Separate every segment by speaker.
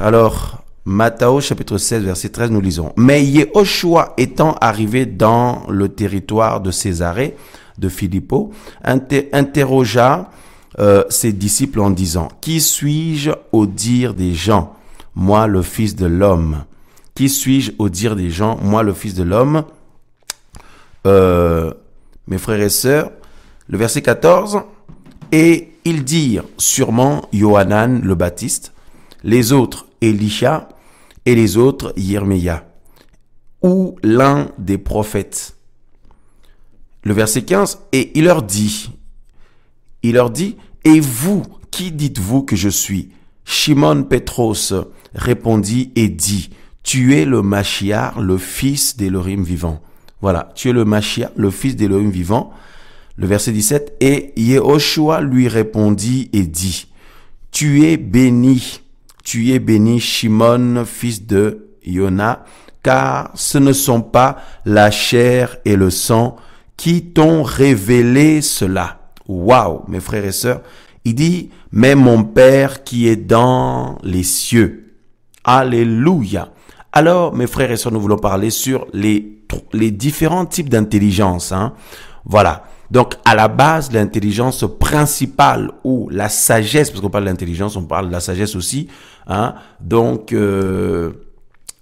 Speaker 1: Alors, Matthieu chapitre 16, verset 13, nous lisons. Mais Yehoshua étant arrivé dans le territoire de Césarée, de Philippo, interrogea ses disciples en disant, qui suis-je au dire des gens? Moi, le Fils de l'homme. Qui suis-je au dire des gens? Moi, le Fils de l'homme. Mes frères et sœurs, le verset 14, et ils dirent sûrement Yohanan le Baptiste, les autres Élisha et les autres Yerméia, ou l'un des prophètes. Le verset 15, et il leur dit, et vous, qui dites-vous que je suis? Shimon Pétros répondit et dit, tu es le Mashiach, le fils d'Élohim vivant. Voilà, tu es le Mashiach, le fils d'Élohim vivant. Le verset 17, et Yehoshua lui répondit et dit, tu es béni, Shimon, fils de Yona, car ce ne sont pas la chair et le sang qui t'ont révélé cela. Waouh, mes frères et sœurs, il dit, mais mon Père qui est dans les cieux. Alléluia. Alors, mes frères et sœurs, nous voulons parler sur les différents types d'intelligence. Voilà. Donc, à la base, l'intelligence principale ou la sagesse, parce qu'on parle de l'intelligence, on parle de la sagesse aussi. Donc,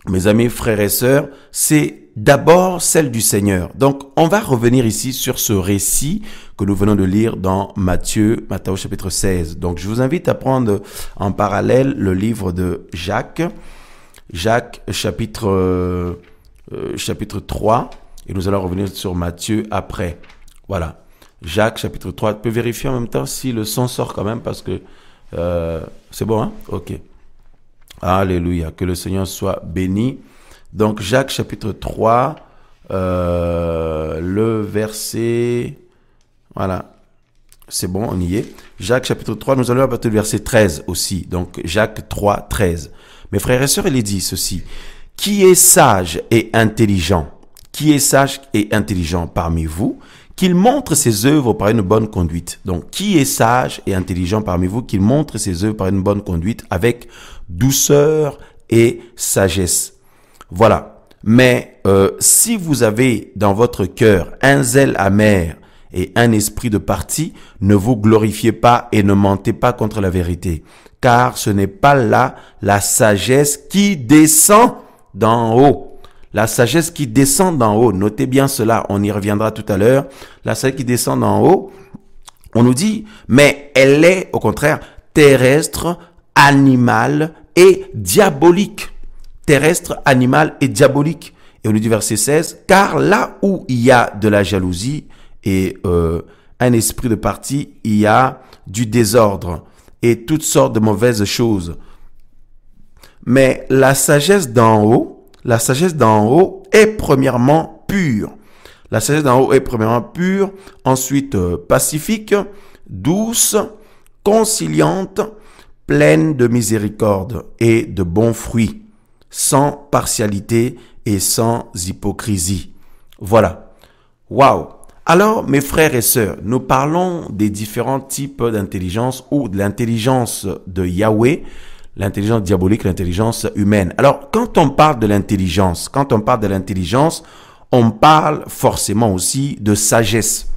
Speaker 1: mes amis, frères et sœurs, c'est d'abord celle du Seigneur. Donc, on va revenir ici sur ce récit que nous venons de lire dans Matthieu chapitre 16. Donc, je vous invite à prendre en parallèle le livre de Jacques chapitre 3, et nous allons revenir sur Matthieu après. Voilà, Jacques chapitre 3. Tu peux vérifier en même temps si le son sort quand même, parce que c'est bon, hein? Ok. Alléluia, que le Seigneur soit béni. Donc Jacques chapitre 3, le verset, voilà, c'est bon, on y est. Jacques chapitre 3, nous allons à partir du verset 13 aussi. Donc Jacques 3, 13. Mes frères et sœurs, il est dit ceci, qui est sage et intelligent? Qui est sage et intelligent parmi vous? Qu'il montre ses œuvres par une bonne conduite. Donc, qui est sage et intelligent parmi vous? Qu'il montre ses œuvres par une bonne conduite avec douceur et sagesse. Voilà. Mais si vous avez dans votre cœur un zèle amer et un esprit de parti, ne vous glorifiez pas et ne mentez pas contre la vérité. Car ce n'est pas là la sagesse qui descend d'en haut. La sagesse qui descend d'en haut, notez bien cela, on y reviendra tout à l'heure. La sagesse qui descend d'en haut, on nous dit, mais elle est au contraire terrestre, animale et diabolique. Terrestre, animale et diabolique. Et on nous dit verset 16, car là où il y a de la jalousie et un esprit de parti, il y a du désordre et toutes sortes de mauvaises choses. Mais la sagesse d'en haut est premièrement pure. La sagesse d'en haut est premièrement pure, ensuite pacifique, douce, conciliante, pleine de miséricorde et de bons fruits, sans partialité et sans hypocrisie. Voilà. Waouh! Alors, mes frères et sœurs, nous parlons des différents types d'intelligence ou de l'intelligence de Yahweh, l'intelligence diabolique, l'intelligence humaine. Alors, quand on parle de l'intelligence, on parle forcément aussi de sagesse.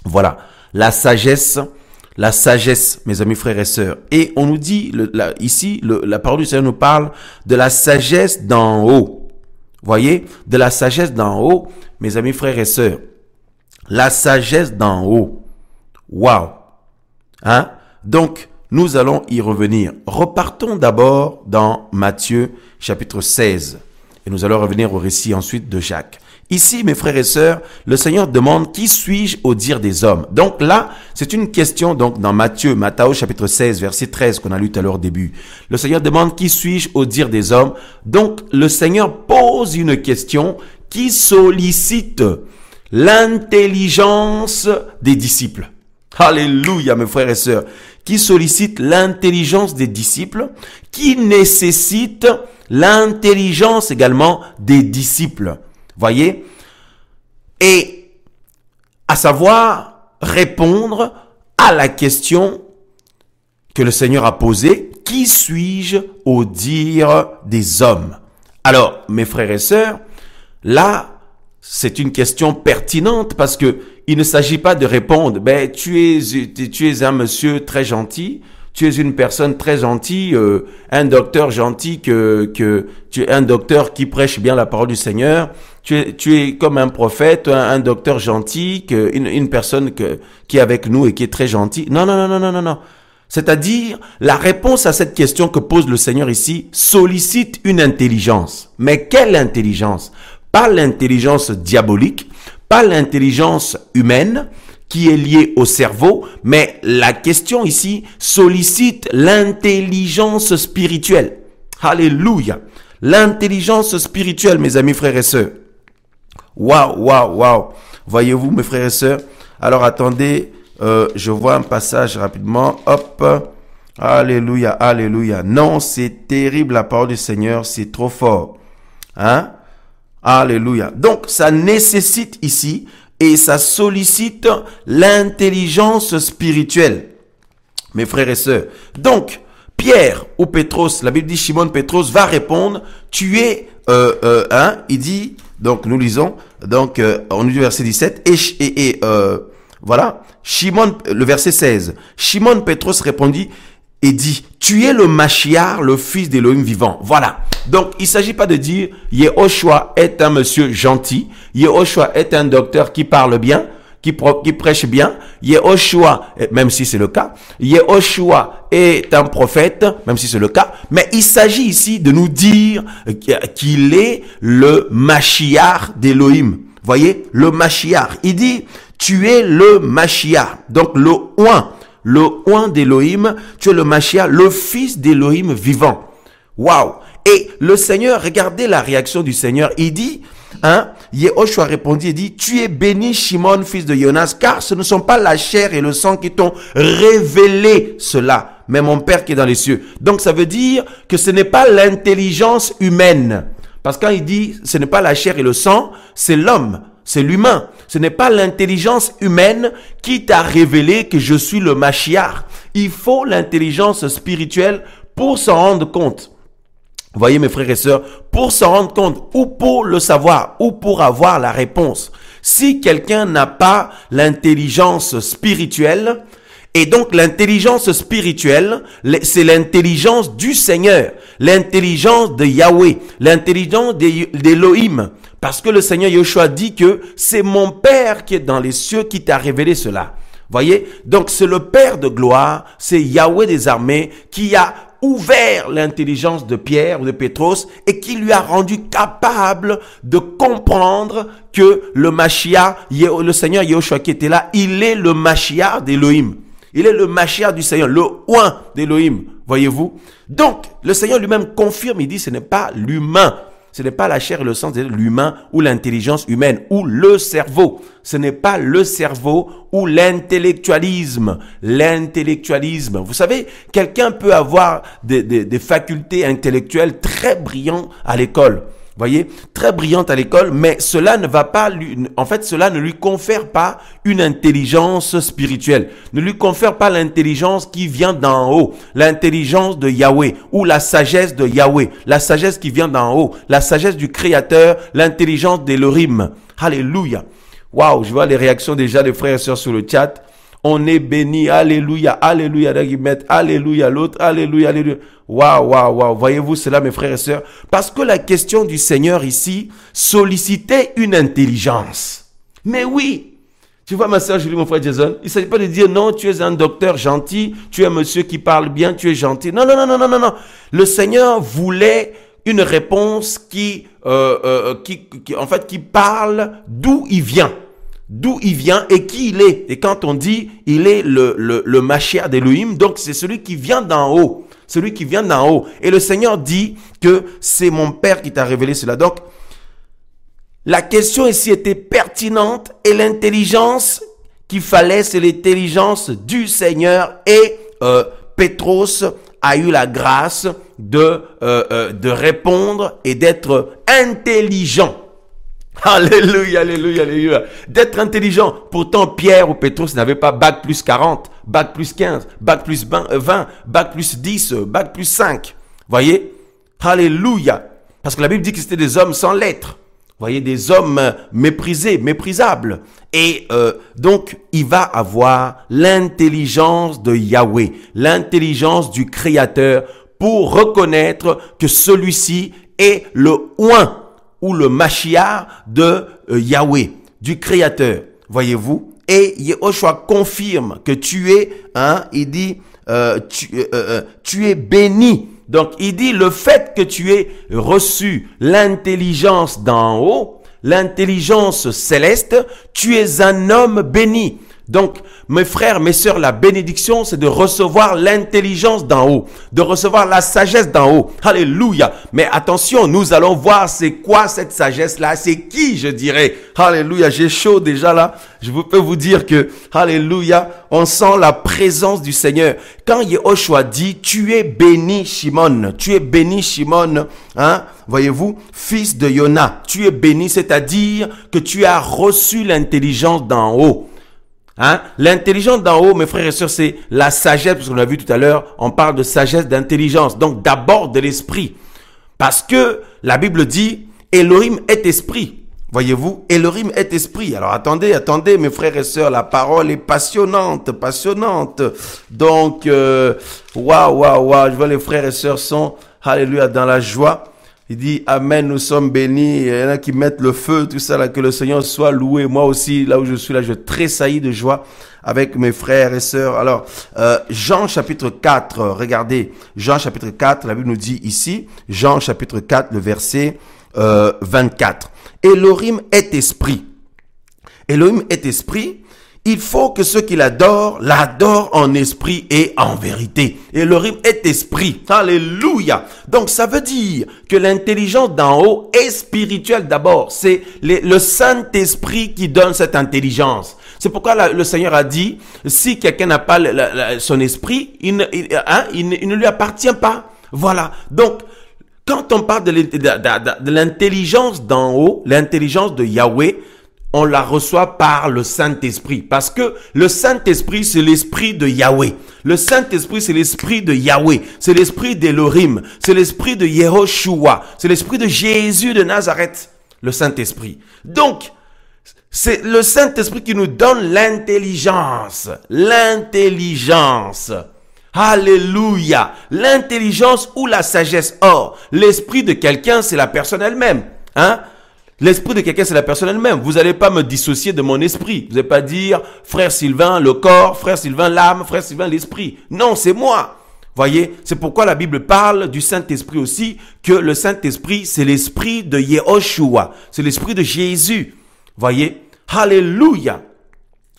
Speaker 1: Voilà, la sagesse, mes amis, frères et sœurs. Et on nous dit, ici, la parole du Seigneur nous parle de la sagesse d'en haut. Voyez, de la sagesse d'en haut, mes amis, frères et sœurs. La sagesse d'en haut. Waouh! Donc, nous allons y revenir. Repartons d'abord dans Matthieu chapitre 16. Et nous allons revenir au récit ensuite de Jacques. Ici, mes frères et sœurs, le Seigneur demande, qui suis-je au dire des hommes? Donc là, c'est une question, donc dans Matthieu chapitre 16, verset 13, qu'on a lu tout à l'heure au début. Le Seigneur demande, qui suis-je au dire des hommes? Donc, le Seigneur pose une question qui sollicite l'intelligence des disciples. Alléluia, mes frères et sœurs. Qui sollicite l'intelligence des disciples, qui nécessite l'intelligence également des disciples. Voyez? Et à savoir répondre à la question que le Seigneur a posée, qui suis-je au dire des hommes? Alors, mes frères et sœurs, là, c'est une question pertinente parce que il ne s'agit pas de répondre, ben, tu es un monsieur très gentil, tu es une personne très gentille, un docteur gentil tu es un docteur qui prêche bien la parole du Seigneur, tu es comme un prophète, un docteur gentil, une personne qui est avec nous et qui est très gentille. Non, non, non, non, non, non, non. C'est-à-dire, la réponse à cette question que pose le Seigneur ici sollicite une intelligence. Mais quelle intelligence? Pas l'intelligence diabolique, pas l'intelligence humaine qui est liée au cerveau, mais la question ici sollicite l'intelligence spirituelle. Alléluia. L'intelligence spirituelle, mes amis, frères et sœurs. Waouh, waouh, waouh. Voyez-vous, mes frères et sœurs? Alors, attendez, je vois un passage rapidement. Hop. Alléluia, alléluia. Non, c'est terrible la parole du Seigneur, c'est trop fort. Hein? Alléluia. Donc, ça nécessite ici et ça sollicite l'intelligence spirituelle, mes frères et sœurs. Donc, Pierre ou Pétros, la Bible dit Shimon Pétros va répondre, tu es, il dit, donc nous lisons, donc on lit le verset 17, voilà, Shimon, le verset 16, Shimon Pétros répondit et dit, tu es le Mashiach, le fils d'Élohim vivant. Voilà. Donc, il ne s'agit pas de dire, Yehoshua est un monsieur gentil, Yehoshua est un docteur qui parle bien, qui prêche bien, Yehoshua, même si c'est le cas, Yehoshua est un prophète, même si c'est le cas, mais il s'agit ici de nous dire qu'il est le Mashiach d'Élohim. Voyez, le Mashiach. Il dit, tu es le Mashiach. Donc, le oint d'Élohim, tu es le Mashiach, le fils d'Élohim vivant. Waouh! Et le Seigneur, regardez la réaction du Seigneur. Il dit, Yehoshua répondit, il dit, tu es béni Shimon, fils de Jonas, car ce ne sont pas la chair et le sang qui t'ont révélé cela, mais mon Père qui est dans les cieux. Donc ça veut dire que ce n'est pas l'intelligence humaine. Parce que quand il dit, ce n'est pas la chair et le sang, c'est l'homme, c'est l'humain. Ce n'est pas l'intelligence humaine qui t'a révélé que je suis le Mashiach. Il faut l'intelligence spirituelle pour s'en rendre compte. Vous voyez mes frères et sœurs, pour s'en rendre compte ou pour le savoir ou pour avoir la réponse. Si quelqu'un n'a pas l'intelligence spirituelle, et donc l'intelligence spirituelle, c'est l'intelligence du Seigneur, l'intelligence de Yahweh, l'intelligence d'Élohim. Parce que le Seigneur Yeshua dit que c'est mon Père qui est dans les cieux qui t'a révélé cela. Voyez, donc c'est le Père de gloire, c'est Yahweh des armées qui a ouvert l'intelligence de Pierre ou de Pétros et qui lui a rendu capable de comprendre que le Mashiach, le Seigneur Yeshua qui était là, il est le Mashiach d'Élohim. Il est le Mashiach du Seigneur, le oint d'Élohim, voyez-vous. Donc, le Seigneur lui-même confirme, il dit ce n'est pas l'humain. Ce n'est pas la chair et le sang, c'est l'humain ou l'intelligence humaine ou le cerveau. Ce n'est pas le cerveau ou l'intellectualisme. L'intellectualisme. Vous savez, quelqu'un peut avoir des facultés intellectuelles très brillantes à l'école. Voyez, très brillante à l'école, mais cela ne va pas cela ne lui confère pas une intelligence spirituelle. Ne lui confère pas l'intelligence qui vient d'en haut, l'intelligence de Yahweh ou la sagesse de Yahweh, la sagesse qui vient d'en haut, la sagesse du Créateur, l'intelligence d'Elohim. Alléluia. Waouh, je vois les réactions déjà des frères et sœurs sur le chat. On est béni, alléluia, alléluia, alléluia, l'autre, alléluia, alléluia. Waouh, waouh, waouh. Voyez-vous cela, mes frères et sœurs? Parce que la question du Seigneur ici sollicitait une intelligence. Mais oui, tu vois ma sœur Julie, mon frère Jason, il ne s'agit pas de dire non, tu es un docteur gentil, tu es un monsieur qui parle bien, tu es gentil. Non, non, non, non, non, non, non. Le Seigneur voulait une réponse qui parle d'où il vient. D'où il vient et qui il est. Et quand on dit, il est le Mashiach d'Élohim, donc c'est celui qui vient d'en haut. Celui qui vient d'en haut. Et le Seigneur dit que c'est mon Père qui t'a révélé cela. Donc, la question ici était pertinente et l'intelligence qu'il fallait, c'est l'intelligence du Seigneur. Et Pétros a eu la grâce de répondre et d'être intelligent. Alléluia, alléluia, alléluia. D'être intelligent. Pourtant, Pierre ou Pétrus n'avaient pas bac plus 40, bac plus 15, bac plus 20, bac plus 10, bac plus 5. Voyez? Alléluia. Parce que la Bible dit que c'était des hommes sans lettres. Voyez, des hommes méprisés, méprisables. Et donc, il va avoir l'intelligence de Yahweh, l'intelligence du Créateur pour reconnaître que celui-ci est le oint ou le Mashiach de Yahweh, du Créateur. Voyez-vous? Et Yehoshua confirme que tu es, il dit, tu es béni. Donc, il dit le fait que tu aies reçu l'intelligence d'en haut, l'intelligence céleste, tu es un homme béni. Donc, mes frères, mes sœurs, la bénédiction, c'est de recevoir l'intelligence d'en haut, de recevoir la sagesse d'en haut. Alléluia. Mais attention, nous allons voir c'est quoi cette sagesse-là, c'est qui, je dirais. Alléluia, j'ai chaud déjà là. Je peux vous dire que, alléluia, on sent la présence du Seigneur. Quand Yehoshua dit, tu es béni, Shimon, tu es béni, Shimon, voyez-vous, fils de Yona, tu es béni, c'est-à-dire que tu as reçu l'intelligence d'en haut. L'intelligence d'en haut, mes frères et sœurs, c'est la sagesse, parce qu'on l'a vu tout à l'heure, on parle de sagesse, d'intelligence, donc d'abord de l'esprit. Parce que la Bible dit, Elohim est esprit. Voyez-vous, Elohim est esprit. Alors attendez, mes frères et sœurs, la parole est passionnante. Donc, waouh, je vois les frères et sœurs sont, alléluia, dans la joie. Il dit, Amen, nous sommes bénis. Il y en a qui mettent le feu, tout ça, là, que le Seigneur soit loué. Moi aussi, là où je suis, là, je tressaillis de joie avec mes frères et sœurs. Alors, Jean chapitre 4, regardez, Jean chapitre 4, la Bible nous dit ici, Jean chapitre 4, le verset 24. Elohim est esprit. Elohim est esprit. Il faut que ceux qui l'adorent en esprit et en vérité. Elohim est esprit. Alléluia. Donc ça veut dire que l'intelligence d'en haut est spirituelle d'abord. C'est le Saint-Esprit qui donne cette intelligence. C'est pourquoi le Seigneur a dit, si quelqu'un n'a pas son esprit, il ne lui appartient pas. Voilà. Donc, quand on parle de l'intelligence d'en haut, l'intelligence de Yahweh, on la reçoit par le Saint-Esprit. Parce que le Saint-Esprit, c'est l'esprit de Yahweh. Le Saint-Esprit, c'est l'esprit de Yahweh. C'est l'esprit d'Elohim. C'est l'esprit de Yehoshua. C'est l'esprit de Jésus de Nazareth. Le Saint-Esprit. Donc, c'est le Saint-Esprit qui nous donne l'intelligence. L'intelligence. Alléluia. L'intelligence ou la sagesse. Or, l'esprit de quelqu'un, c'est la personne elle-même. L'esprit de quelqu'un, c'est la personne elle-même. Vous n'allez pas me dissocier de mon esprit. Vous n'allez pas dire, frère Sylvain, le corps, frère Sylvain, l'âme, frère Sylvain, l'esprit. Non, c'est moi. Voyez, c'est pourquoi la Bible parle du Saint-Esprit aussi, que le Saint-Esprit, c'est l'esprit de Yehoshua. C'est l'esprit de Jésus. Voyez, alléluia.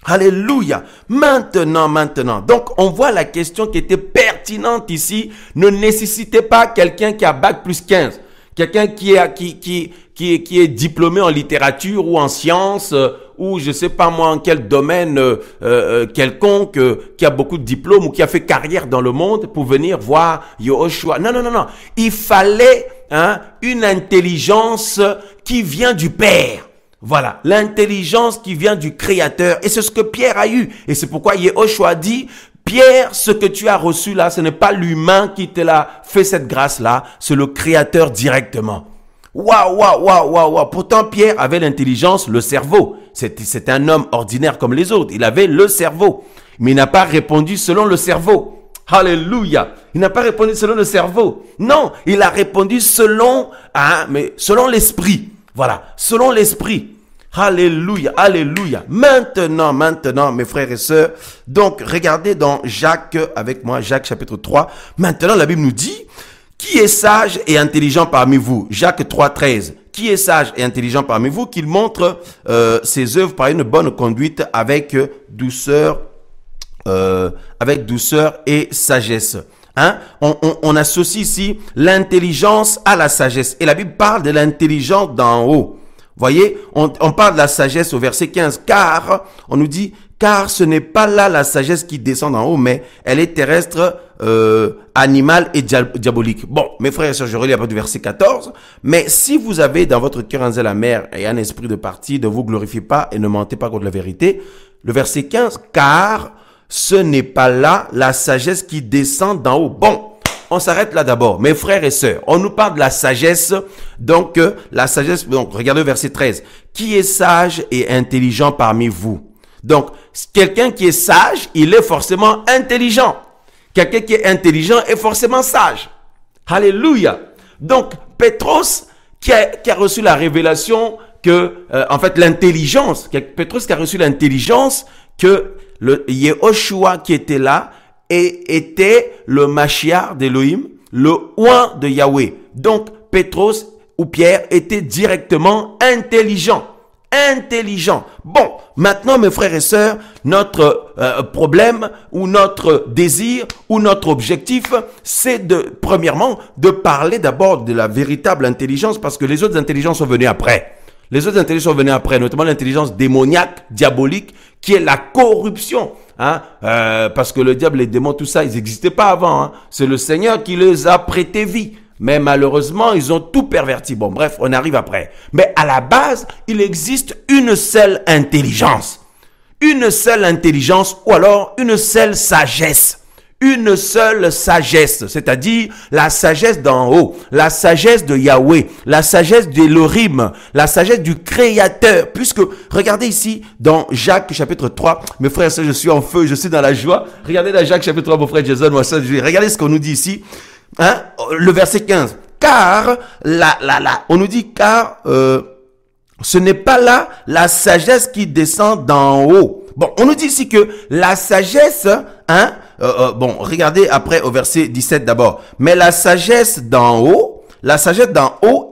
Speaker 1: Alléluia. Maintenant. Donc, on voit la question qui était pertinente ici. Ne nécessitez pas quelqu'un qui a bac plus 15. Quelqu'un qui est diplômé en littérature ou en sciences ou je sais pas moi en quel domaine quelconque, qui a beaucoup de diplômes ou qui a fait carrière dans le monde pour venir voir Yehoshua. Non. Il fallait une intelligence qui vient du Père. Voilà, l'intelligence qui vient du Créateur. Et c'est ce que Pierre a eu. Et c'est pourquoi Yehoshua dit, Pierre, ce que tu as reçu là, ce n'est pas l'humain qui te l'a fait cette grâce-là, c'est le Créateur directement. Waouh. Pourtant, Pierre avait l'intelligence, le cerveau. C'est un homme ordinaire comme les autres. Il avait le cerveau. Mais il n'a pas répondu selon le cerveau. Alléluia. Il n'a pas répondu selon le cerveau. Non, il a répondu selon l'esprit. Voilà, selon l'esprit. Alléluia. Maintenant, mes frères et sœurs. Donc, regardez dans Jacques, avec moi, Jacques chapitre 3. Maintenant, la Bible nous dit, qui est sage et intelligent parmi vous? Jacques 3, 13. Qui est sage et intelligent parmi vous? Qu'il montre ses œuvres par une bonne conduite avec douceur et sagesse. On associe ici l'intelligence à la sagesse. Et la Bible parle de l'intelligence d'en haut. Voyez, on parle de la sagesse au verset 15, car on nous dit, car ce n'est pas là la sagesse qui descend d'en haut, mais elle est terrestre, animale et diabolique. Bon, mes frères et sœurs, je relis à partir du verset 14. Mais si vous avez dans votre cœur un zèle amer et un esprit de parti, ne vous glorifiez pas et ne mentez pas contre la vérité. Le verset 15, car ce n'est pas là la sagesse qui descend d'en haut. Bon, on s'arrête là d'abord. Mes frères et sœurs, on nous parle de la sagesse. Donc, la sagesse, donc, regardez le verset 13. Qui est sage et intelligent parmi vous? Donc, quelqu'un qui est sage, il est forcément intelligent. Quelqu'un qui est intelligent est forcément sage. Alléluia. Donc, Pétros, qui a reçu la révélation que, en fait, l'intelligence, Pétros qui a reçu l'intelligence que le Yehoshua qui était là et était le Mashiach d'Élohim, le oint de Yahweh. Donc, Pétros ou Pierre était directement intelligent. Intelligent. Bon, maintenant mes frères et sœurs, notre problème ou notre désir ou notre objectif, c'est premièrement de parler d'abord de la véritable intelligence, parce que les autres intelligences sont venues après. Les autres intelligences sont venues après, notamment l'intelligence démoniaque, diabolique, qui est la corruption. Hein? Parce que le diable, les démons, tout ça, ils n'existaient pas avant. Hein? C'est le Seigneur qui les a prêté vie. Mais malheureusement, ils ont tout perverti. Bon, bref, on arrive après. Mais à la base, il existe une seule intelligence. Une seule intelligence ou alors une seule sagesse. Une seule sagesse, c'est-à-dire la sagesse d'en haut, la sagesse de Yahweh, la sagesse d'Elohim, la sagesse du Créateur. Puisque, regardez ici, dans Jacques chapitre 3, mes frères et sœurs, je suis en feu, je suis dans la joie. Regardez dans Jacques chapitre 3, mon frère Jason, moi ça, regardez ce qu'on nous dit ici. Hein? Le verset 15. Car, on nous dit car, ce n'est pas là la sagesse qui descend d'en haut. Bon, on nous dit ici que la sagesse, hein, bon, regardez après au verset 17 d'abord. Mais la sagesse d'en haut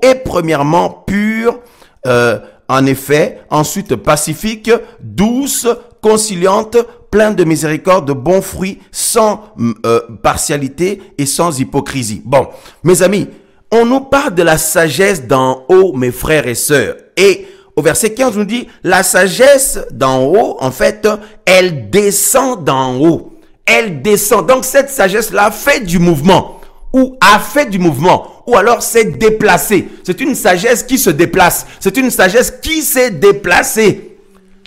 Speaker 1: est premièrement pure, en effet, ensuite pacifique, douce, conciliante, pleine de miséricorde, de bons fruits, sans partialité et sans hypocrisie. Bon, mes amis, on nous parle de la sagesse d'en haut, mes frères et sœurs. Et au verset 15, on nous dit, la sagesse d'en haut, en fait, elle descend d'en haut. Elle descend. Donc, cette sagesse-là fait du mouvement. Ou a fait du mouvement. Ou alors s'est déplacée. C'est une sagesse qui se déplace. C'est une sagesse qui s'est déplacée.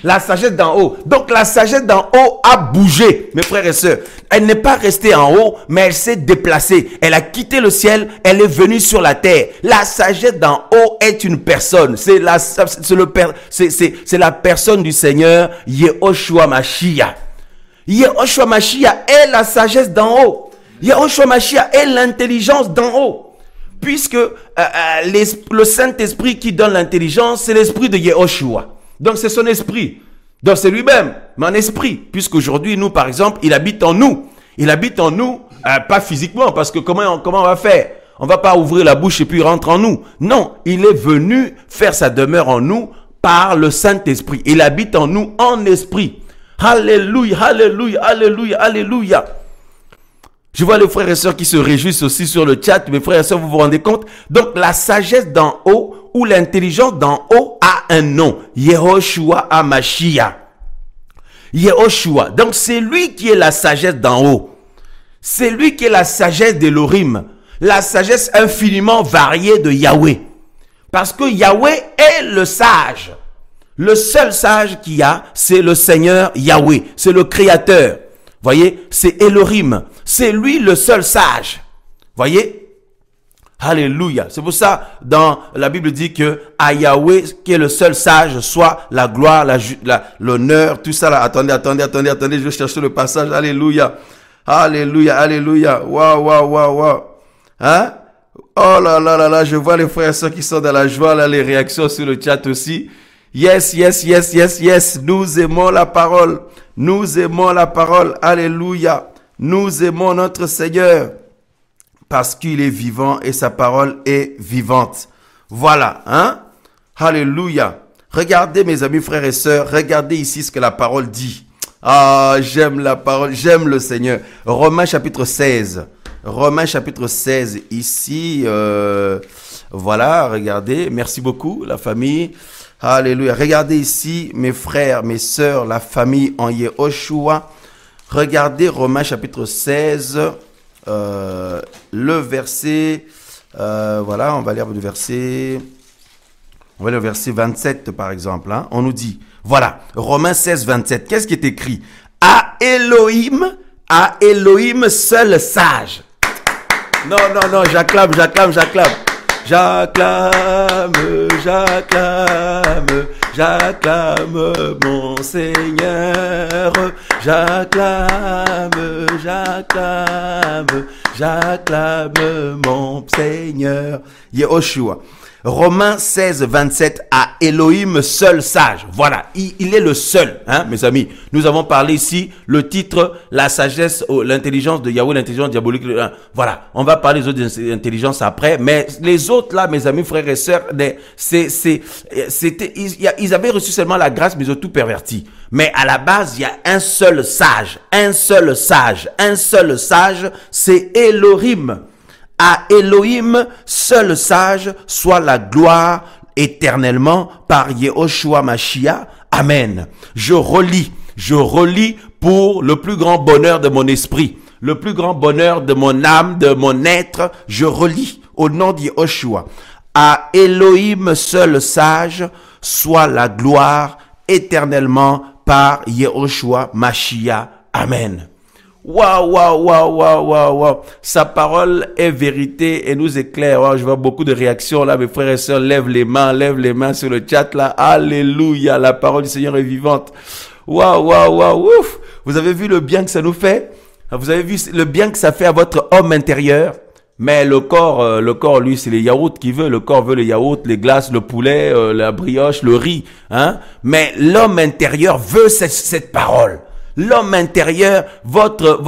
Speaker 1: La sagesse d'en haut. Donc, la sagesse d'en haut a bougé, mes frères et sœurs. Elle n'est pas restée en haut, mais elle s'est déplacée. Elle a quitté le ciel, elle est venue sur la terre. La sagesse d'en haut est une personne. C'est la personne du Seigneur, Yehoshua Mashiach. Yehoshua Mashiach est la sagesse d'en haut. Yehoshua Mashiach est l'intelligence d'en haut. Puisque le Saint-Esprit qui donne l'intelligence, c'est l'esprit de Yehoshua. Donc, c'est son esprit. Donc, c'est lui-même, mais en esprit. Puisqu'aujourd'hui, nous, par exemple, il habite en nous. Il habite en nous, pas physiquement, parce que comment on va faire? On va pas ouvrir la bouche et puis il rentre en nous. Non, il est venu faire sa demeure en nous par le Saint-Esprit. Il habite en nous en esprit. Alléluia, alléluia, alléluia, alléluia. Je vois les frères et sœurs qui se réjouissent aussi sur le chat. Mes frères et sœurs, vous vous rendez compte? Donc, la sagesse d'en haut ou l'intelligence d'en haut a un nom. Yehoshua HaMashiach. Yehoshua. Donc, c'est lui qui est la sagesse d'en haut. C'est lui qui est la sagesse d'Elohim. La sagesse infiniment variée de Yahweh. Parce que Yahweh est le sage. Le seul sage qu'il y a, c'est le Seigneur Yahweh. C'est le Créateur. Voyez, c'est Elohim. C'est lui le seul sage. Voyez? Alléluia. C'est pour ça, dans la Bible dit que à Yahweh, qui est le seul sage, soit la gloire, l'honneur, tout ça là. Attendez, je vais chercher le passage. Alléluia. Alléluia, alléluia. Waouh. Hein? Oh là, je vois les frères et sœurs qui sont dans la joie, là, les réactions sur le chat aussi. Yes. Nous aimons la parole. Nous aimons la parole. Alléluia. Nous aimons notre Seigneur. Parce qu'il est vivant et sa parole est vivante. Voilà, hein? Alléluia. Regardez mes amis, frères et sœurs, regardez ici ce que la parole dit. Ah, j'aime la parole, j'aime le Seigneur. Romains chapitre 16. Romains chapitre 16, ici, voilà, regardez. Merci beaucoup, la famille. Alléluia. Regardez ici, mes frères, mes sœurs, la famille en Yehoshua. Regardez Romains chapitre 16, le verset, voilà, on va lire le verset 27 par exemple. Hein. On nous dit, voilà, Romains 16, 27, qu'est-ce qui est écrit? À Elohim seul sage. Non, j'acclame. J'acclame mon Seigneur. J'acclame mon Seigneur. Yehoshua. Romains 16, 27, à Elohim seul sage. Voilà, il est le seul, hein, mes amis. Nous avons parlé ici, le titre, la sagesse, l'intelligence de Yahweh, l'intelligence diabolique. Voilà, on va parler des autres intelligences après, mais les autres là, mes amis, frères et sœurs, ils avaient reçu seulement la grâce, mais ils ont tout perverti. Mais à la base, il y a un seul sage, c'est Elohim. À Elohim, seul sage, soit la gloire éternellement par Yehoshua Mashiach. Amen. Je relis pour le plus grand bonheur de mon esprit, le plus grand bonheur de mon âme, de mon être. Je relis au nom de Yehoshua. À Elohim, seul sage, soit la gloire éternellement par Yehoshua Mashiach. Amen. Waouh. Sa parole est vérité et nous éclaire. Wow, je vois beaucoup de réactions là. Mes frères et sœurs, lèvent les mains sur le chat là. Alléluia. La parole du Seigneur est vivante. Waouh. Ouf. Vous avez vu le bien que ça nous fait? Vous avez vu le bien que ça fait à votre homme intérieur? Mais le corps, lui, c'est les yaourts qu'il veut. Le corps veut les yaourts, les glaces, le poulet, la brioche, le riz. Hein? Mais l'homme intérieur veut cette parole. L'homme intérieur, votre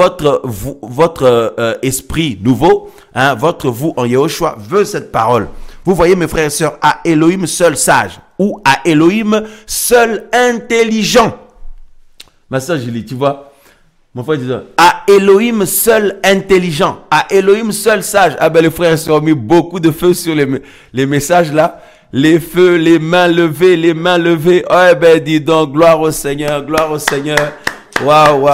Speaker 1: esprit nouveau, hein, votre vous en Yehoshua veut cette parole. Vous voyez mes frères et sœurs, à Elohim seul sage ou à Elohim seul intelligent. Ma sœur Julie, tu vois, mon frère dit à Elohim seul intelligent, à Elohim seul sage. Ah ben les frères et sœurs ont mis beaucoup de feu sur les messages là. Les feux, les mains levées. Oh ben dis donc, gloire au Seigneur. Waouh.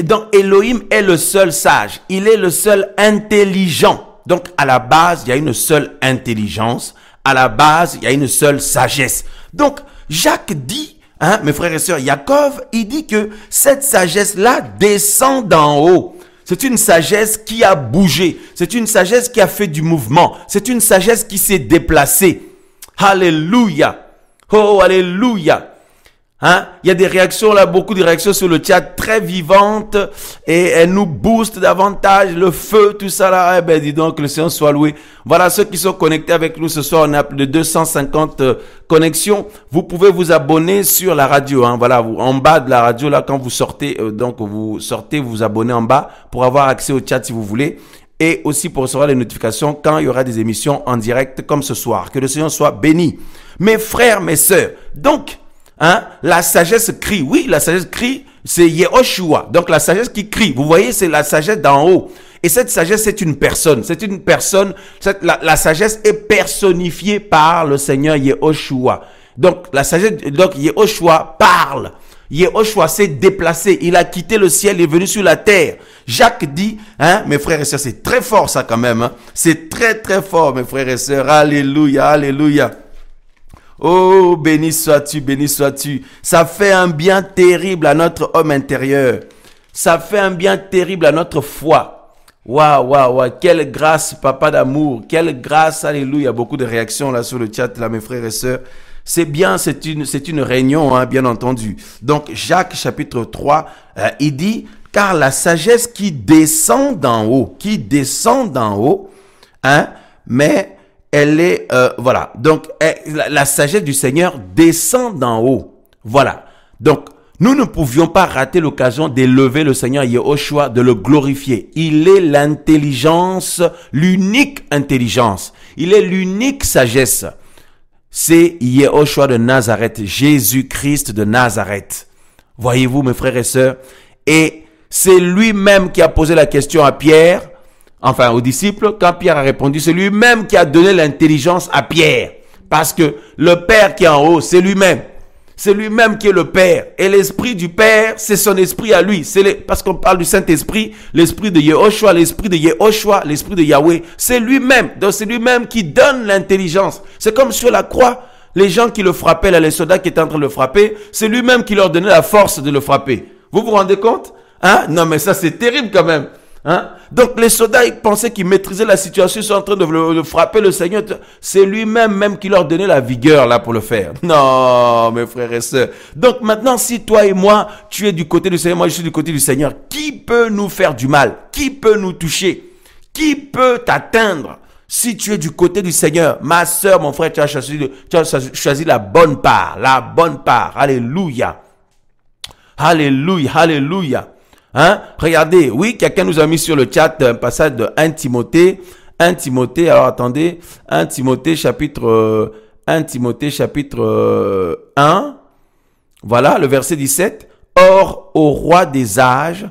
Speaker 1: Donc Elohim est le seul sage. Il est le seul intelligent. Donc à la base, il y a une seule intelligence. À la base, il y a une seule sagesse. Donc Jacques dit, hein, mes frères et sœurs, Jacob, il dit que cette sagesse-là descend d'en haut. C'est une sagesse qui a bougé. C'est une sagesse qui a fait du mouvement. C'est une sagesse qui s'est déplacée. Alléluia. Oh, alléluia. Hein? Il y a des réactions là, beaucoup de réactions sur le chat très vivantes et elles nous boostent davantage le feu, tout ça là. Eh ben dis donc, que le Seigneur soit loué. Voilà ceux qui sont connectés avec nous ce soir. On a plus de 250 connexions. Vous pouvez vous abonner sur la radio. Hein? Voilà, en bas de la radio là, quand vous sortez, vous vous abonnez en bas pour avoir accès au chat si vous voulez. Et aussi pour recevoir les notifications quand il y aura des émissions en direct comme ce soir. Que le Seigneur soit béni. Mes frères, mes sœurs. Donc, hein, la sagesse crie. Oui, la sagesse crie, c'est Yehoshua. Donc la sagesse qui crie. Vous voyez, c'est la sagesse d'en haut. Et cette sagesse, c'est une personne. C'est une personne. La sagesse est personnifiée par le Seigneur Yehoshua. Donc la sagesse, donc Yehoshua parle. Yehoshua s'est déplacé. Il a quitté le ciel et est venu sur la terre. Jacques dit, hein, mes frères et sœurs, c'est très fort ça quand même. Hein. C'est très très fort, mes frères et sœurs. Alléluia, alléluia. Oh, béni sois-tu, béni sois-tu. Ça fait un bien terrible à notre homme intérieur. Ça fait un bien terrible à notre foi. Waouh. Quelle grâce, papa d'amour. Quelle grâce, alléluia. Beaucoup de réactions là sur le chat, là, mes frères et sœurs. C'est bien, c'est une réunion, hein, bien entendu. Donc, Jacques, chapitre 3, il dit, car la sagesse qui descend d'en haut, hein, mais elle est, voilà. Donc, la sagesse du Seigneur descend d'en haut. Voilà. Donc, nous ne pouvions pas rater l'occasion d'élever le Seigneur Yehoshua, de le glorifier. Il est l'intelligence, l'unique intelligence. Il est l'unique sagesse. C'est Yehoshua de Nazareth, Jésus-Christ de Nazareth. Voyez-vous, mes frères et sœurs? Et c'est lui-même qui a posé la question à Pierre. enfin aux disciples, quand Pierre a répondu, c'est lui-même qui a donné l'intelligence à Pierre. Parce que le Père qui est en haut, c'est lui-même. C'est lui-même qui est le Père. Et l'esprit du Père, c'est son esprit à lui. Parce qu'on parle du Saint-Esprit, l'esprit de Yehoshua, l'esprit de Yehoshua, l'esprit de Yahweh. C'est lui-même. Donc c'est lui-même qui donne l'intelligence. C'est comme sur la croix. Les gens qui le frappaient, là, les soldats qui étaient en train de le frapper, c'est lui-même qui leur donnait la force de le frapper. Vous vous rendez compte? Hein? Non, mais ça, c'est terrible quand même. Hein? Donc, les soldats, ils pensaient qu'ils maîtrisaient la situation, ils sont en train de le frapper le Seigneur. C'est lui-même même qui leur donnait la vigueur, là, pour le faire. Non, mes frères et sœurs. Donc, maintenant, si toi et moi, tu es du côté du Seigneur, moi, je suis du côté du Seigneur, qui peut nous faire du mal? Qui peut nous toucher? Qui peut t'atteindre? Si tu es du côté du Seigneur, ma sœur, mon frère, tu as choisi la bonne part. La bonne part. Alléluia. Alléluia. Alléluia. Hein? Regardez, oui, quelqu'un nous a mis sur le chat un passage de 1 Timothée. 1 Timothée, alors attendez. 1 Timothée chapitre 1. Voilà, le verset 17. Or, au roi des âges,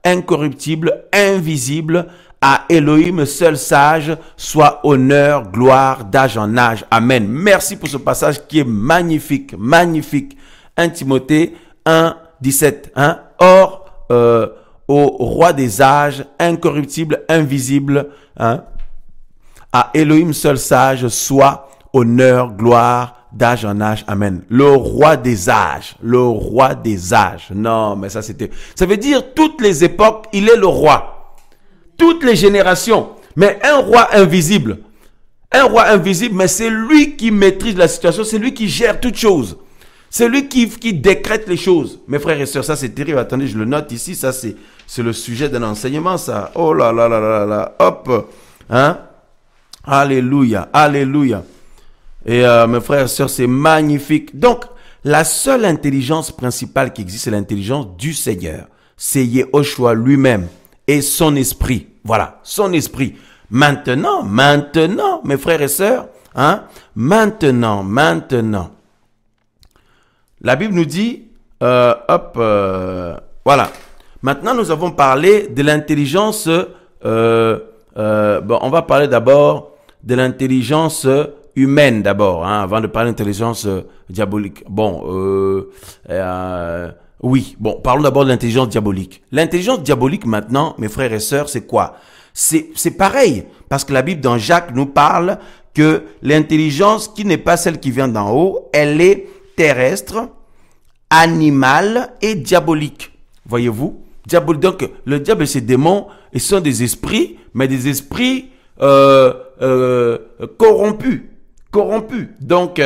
Speaker 1: incorruptible, invisible, à Elohim, seul sage, soit honneur, gloire, d'âge en âge. Amen. Merci pour ce passage qui est magnifique, magnifique. 1 Timothée 1, 17. Hein? Or, au roi des âges, incorruptible, invisible, hein? À Elohim, seul sage, soit honneur, gloire, d'âge en âge. Amen. Le roi des âges. Le roi des âges. Non, mais ça c'était... Ça veut dire toutes les époques, il est le roi. Toutes les générations, mais un roi invisible. Un roi invisible, mais c'est lui qui maîtrise la situation, c'est lui qui gère toutes choses. C'est lui qui décrète les choses. Mes frères et sœurs, ça c'est terrible. Attendez, je le note ici, ça c'est le sujet d'un enseignement, ça. Oh là là là là là, hop. Hein? Alléluia, alléluia. Et mes frères et sœurs, c'est magnifique. Donc, la seule intelligence principale qui existe, c'est l'intelligence du Seigneur. C'est Yehoshua lui-même et son esprit. Voilà, son esprit. Maintenant, mes frères et sœurs, hein, maintenant. La Bible nous dit, voilà. Maintenant, nous avons parlé de l'intelligence, on va parler d'abord de l'intelligence humaine d'abord, hein, avant de parler d'intelligence diabolique. Oui, bon, parlons d'abord de l'intelligence diabolique. L'intelligence diabolique maintenant, mes frères et sœurs, c'est quoi? C'est pareil, parce que la Bible dans Jacques nous parle que l'intelligence qui n'est pas celle qui vient d'en haut, elle est terrestre, animale et diabolique. Voyez-vous? Donc, le diable et ses démons, ils sont des esprits, mais des esprits corrompus. Donc,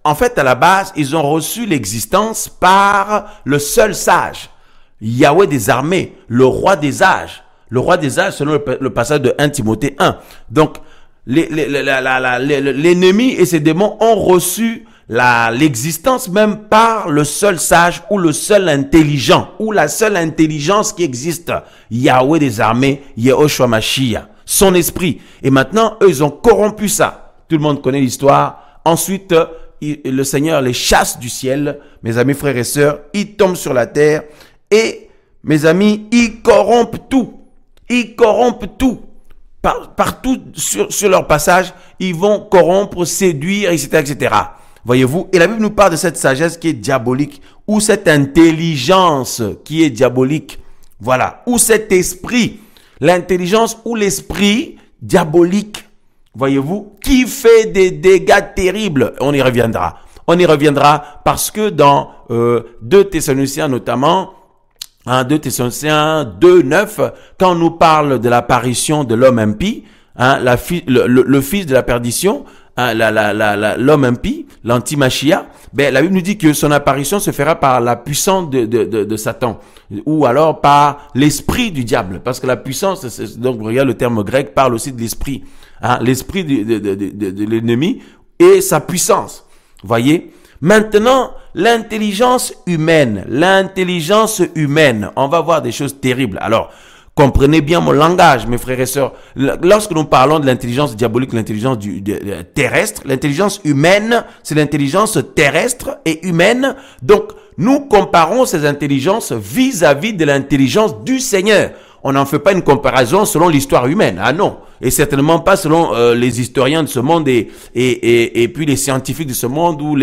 Speaker 1: en fait, à la base, ils ont reçu l'existence par le seul sage, Yahweh des armées, le roi des âges. Le roi des âges, selon le passage de 1 Timothée 1. Donc, l'ennemi et ses démons ont reçu l'existence même par le seul sage ou le seul intelligent ou la seule intelligence qui existe, Yahweh des armées, Yehoshua Mashiach, son esprit. Et maintenant, eux, ils ont corrompu ça. Tout le monde connaît l'histoire. Ensuite, le Seigneur les chasse du ciel, mes amis, frères et sœurs, ils tombent sur la terre et, mes amis, ils corrompent tout. Ils corrompent tout. Partout sur leur passage, ils vont corrompre, séduire, etc., etc. Voyez-vous? Et la Bible nous parle de cette sagesse qui est diabolique, ou cette intelligence qui est diabolique. Voilà. Ou cet esprit, l'intelligence ou l'esprit diabolique. Voyez-vous? Qui fait des dégâts terribles. On y reviendra. On y reviendra parce que dans 2 Thessaloniciens notamment, 2 Thessaloniciens 2, 9, quand on nous parle de l'apparition de l'homme impie, le fils de la perdition, l'homme impie, l'anti-Machia, la Bible nous dit que son apparition se fera par la puissance de Satan, ou alors par l'esprit du diable, parce que la puissance, donc regarde le terme grec, parle aussi de l'esprit, l'esprit de l'ennemi et sa puissance. Voyez? Maintenant, l'intelligence humaine, on va voir des choses terribles. Alors, comprenez bien mon langage, mes frères et sœurs. Lorsque nous parlons de l'intelligence diabolique, l'intelligence terrestre, l'intelligence humaine, c'est l'intelligence terrestre et humaine. Donc, nous comparons ces intelligences vis-à-vis de l'intelligence du Seigneur. on n'en fait pas une comparaison selon l'histoire humaine. Ah non. Et certainement pas selon les historiens de ce monde et puis les scientifiques de ce monde ou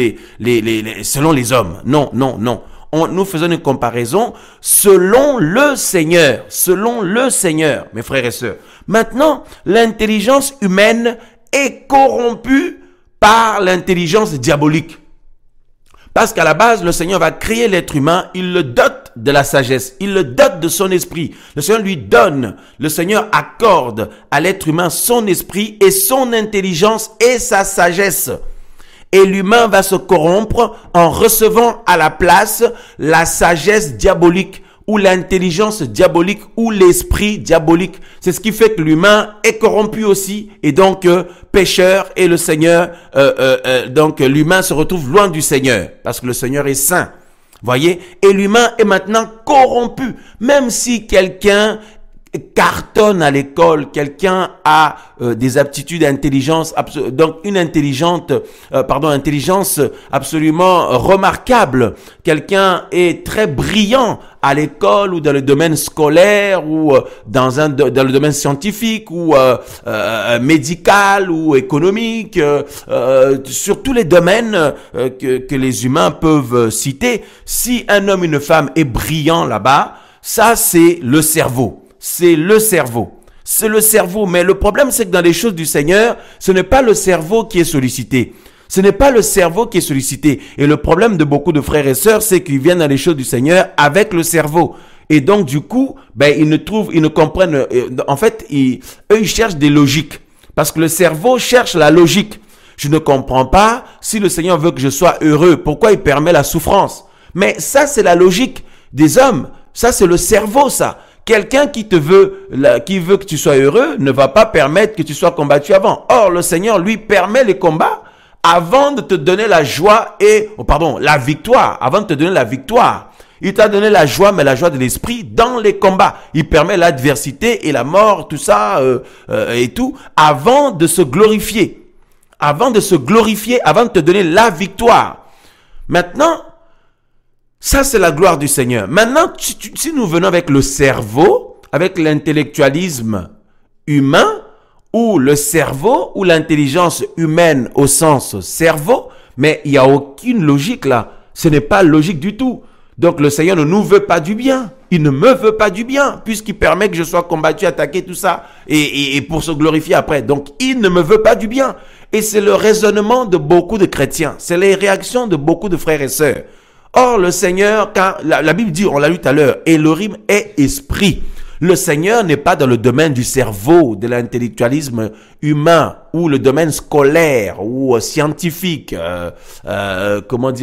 Speaker 1: selon les hommes. Non, non, non. Nous faisons une comparaison selon le Seigneur. Selon le Seigneur, mes frères et sœurs. Maintenant, l'intelligence humaine est corrompue par l'intelligence diabolique. Parce qu'à la base, le Seigneur va créer l'être humain, il le dote de la sagesse, il le dote de son esprit. Le Seigneur lui donne, le Seigneur accorde à l'être humain son esprit et son intelligence et sa sagesse. Et l'humain va se corrompre en recevant à la place la sagesse diabolique ou l'intelligence diabolique ou l'esprit diabolique. C'est ce qui fait que l'humain est corrompu aussi et donc pécheur et le Seigneur, donc l'humain se retrouve loin du Seigneur parce que le Seigneur est saint. Voyez? Et l'humain est maintenant corrompu. Même si quelqu'un cartonne à l'école, quelqu'un a des aptitudes d'intelligence, donc une intelligence absolument remarquable. Quelqu'un est très brillant à l'école ou dans le domaine scolaire ou dans le domaine scientifique ou médical ou économique, sur tous les domaines que les humains peuvent citer. Si un homme, une femme est brillant là-bas, ça c'est le cerveau. C'est le cerveau. C'est le cerveau. Mais le problème, c'est que dans les choses du Seigneur, ce n'est pas le cerveau qui est sollicité. Ce n'est pas le cerveau qui est sollicité. Et le problème de beaucoup de frères et sœurs, c'est qu'ils viennent dans les choses du Seigneur avec le cerveau. Et donc, du coup, ils ne comprennent, en fait, ils cherchent des logiques. Parce que le cerveau cherche la logique. Je ne comprends pas si le Seigneur veut que je sois heureux. Pourquoi il permet la souffrance? Mais ça, c'est la logique des hommes. Ça, c'est le cerveau, ça. Quelqu'un qui veut que tu sois heureux ne va pas permettre que tu sois combattu avant. Or, le Seigneur, lui, permet les combats avant de te donner la joie la victoire. Avant de te donner la victoire. Il t'a donné la joie, mais la joie de l'esprit dans les combats. Il permet l'adversité et la mort, tout ça, et tout, avant de se glorifier. Avant de te donner la victoire. Maintenant, ça, c'est la gloire du Seigneur. Maintenant, si nous venons avec le cerveau, avec l'intellectualisme humain, ou le cerveau, ou l'intelligence humaine au sens cerveau, mais il n'y a aucune logique là. Ce n'est pas logique du tout. Donc, le Seigneur ne nous veut pas du bien. Il ne me veut pas du bien, puisqu'il permet que je sois combattu, attaqué, tout ça, et pour se glorifier après. Donc, il ne me veut pas du bien. Et c'est le raisonnement de beaucoup de chrétiens. C'est les réactions de beaucoup de frères et sœurs. Or, le Seigneur, quand la Bible dit, on l'a lu tout à l'heure, Elohim est esprit. Le Seigneur n'est pas dans le domaine du cerveau, de l'intellectualisme humain, ou le domaine scolaire, ou scientifique,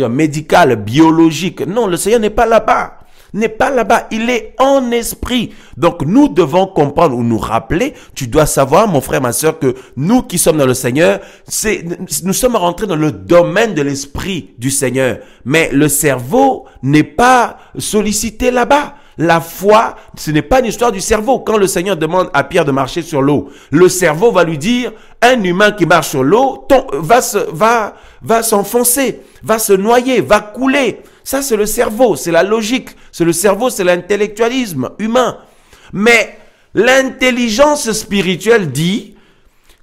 Speaker 1: médical, biologique. Non, le Seigneur n'est pas là-bas. N'est pas là-bas, il est en esprit. Donc nous devons comprendre ou nous rappeler, tu dois savoir, mon frère, ma sœur, que nous qui sommes dans le Seigneur, nous sommes rentrés dans le domaine de l'esprit du Seigneur. Mais le cerveau n'est pas sollicité là-bas. La foi, ce n'est pas une histoire du cerveau. Quand le Seigneur demande à Pierre de marcher sur l'eau, le cerveau va lui dire, un humain qui marche sur l'eau va s'enfoncer, va se noyer, va couler. Ça, c'est le cerveau, c'est la logique. C'est le cerveau, c'est l'intellectualisme humain. Mais l'intelligence spirituelle dit,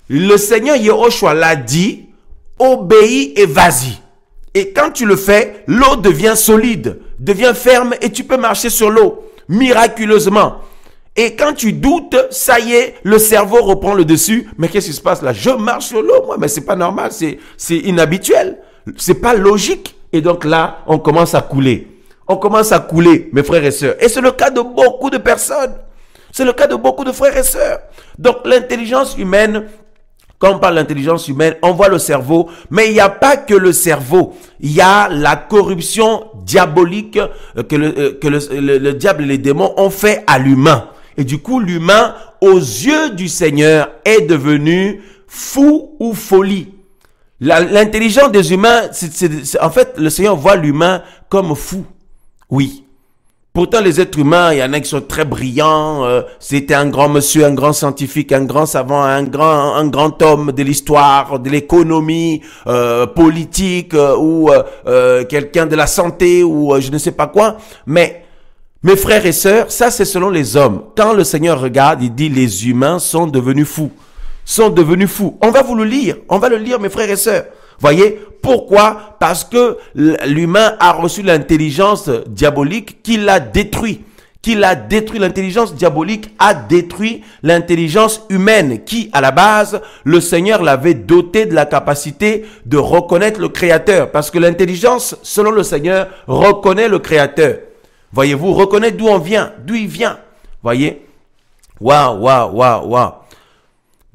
Speaker 1: le Seigneur Yehoshua l'a dit, obéis et vas-y. Et quand tu le fais, l'eau devient solide, devient ferme et tu peux marcher sur l'eau, miraculeusement. Et quand tu doutes, ça y est, le cerveau reprend le dessus. Mais qu'est-ce qui se passe là? Je marche sur l'eau, moi, mais c'est pas normal, c'est inhabituel, c'est pas logique. Et donc là, on commence à couler. On commence à couler, mes frères et sœurs. Et c'est le cas de beaucoup de personnes. C'est le cas de beaucoup de frères et sœurs. Donc l'intelligence humaine, quand on parle d'intelligence humaine, on voit le cerveau, mais il n'y a pas que le cerveau. Il y a la corruption diabolique que le diable et les démons ont fait à l'humain. Et du coup, l'humain, aux yeux du Seigneur, est devenu fou ou folie. L'intelligence des humains, en fait, le Seigneur voit l'humain comme fou. Oui. Pourtant, les êtres humains, il y en a qui sont très brillants. C'était un grand monsieur, un grand scientifique, un grand savant, un grand homme de l'histoire, de l'économie, politique, ou quelqu'un de la santé, ou je ne sais pas quoi. Mais Mes frères et sœurs, ça c'est selon les hommes. Quand le Seigneur regarde, il dit les humains sont devenus fous. Sont devenus fous. On va vous le lire. On va le lire, mes frères et sœurs. Voyez, pourquoi? Parce que l'humain a reçu l'intelligence diabolique qui l'a détruit. L'intelligence diabolique a détruit l'intelligence humaine qui, à la base, le Seigneur l'avait doté de la capacité de reconnaître le Créateur. Parce que l'intelligence, selon le Seigneur, reconnaît le Créateur. Voyez-vous, reconnaît d'où on vient, d'où il vient. Voyez? Waouh.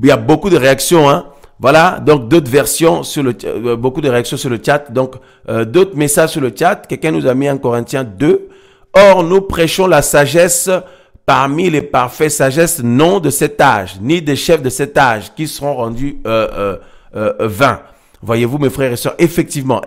Speaker 1: Il y a beaucoup de réactions, hein. Voilà, donc d'autres versions sur le beaucoup de réactions sur le chat. Donc d'autres messages sur le chat. Quelqu'un nous a mis en Corinthiens 2. Or, nous prêchons la sagesse parmi les parfaits sagesses, non de cet âge, ni des chefs de cet âge, qui seront rendus vains. Voyez-vous, mes frères et sœurs, effectivement,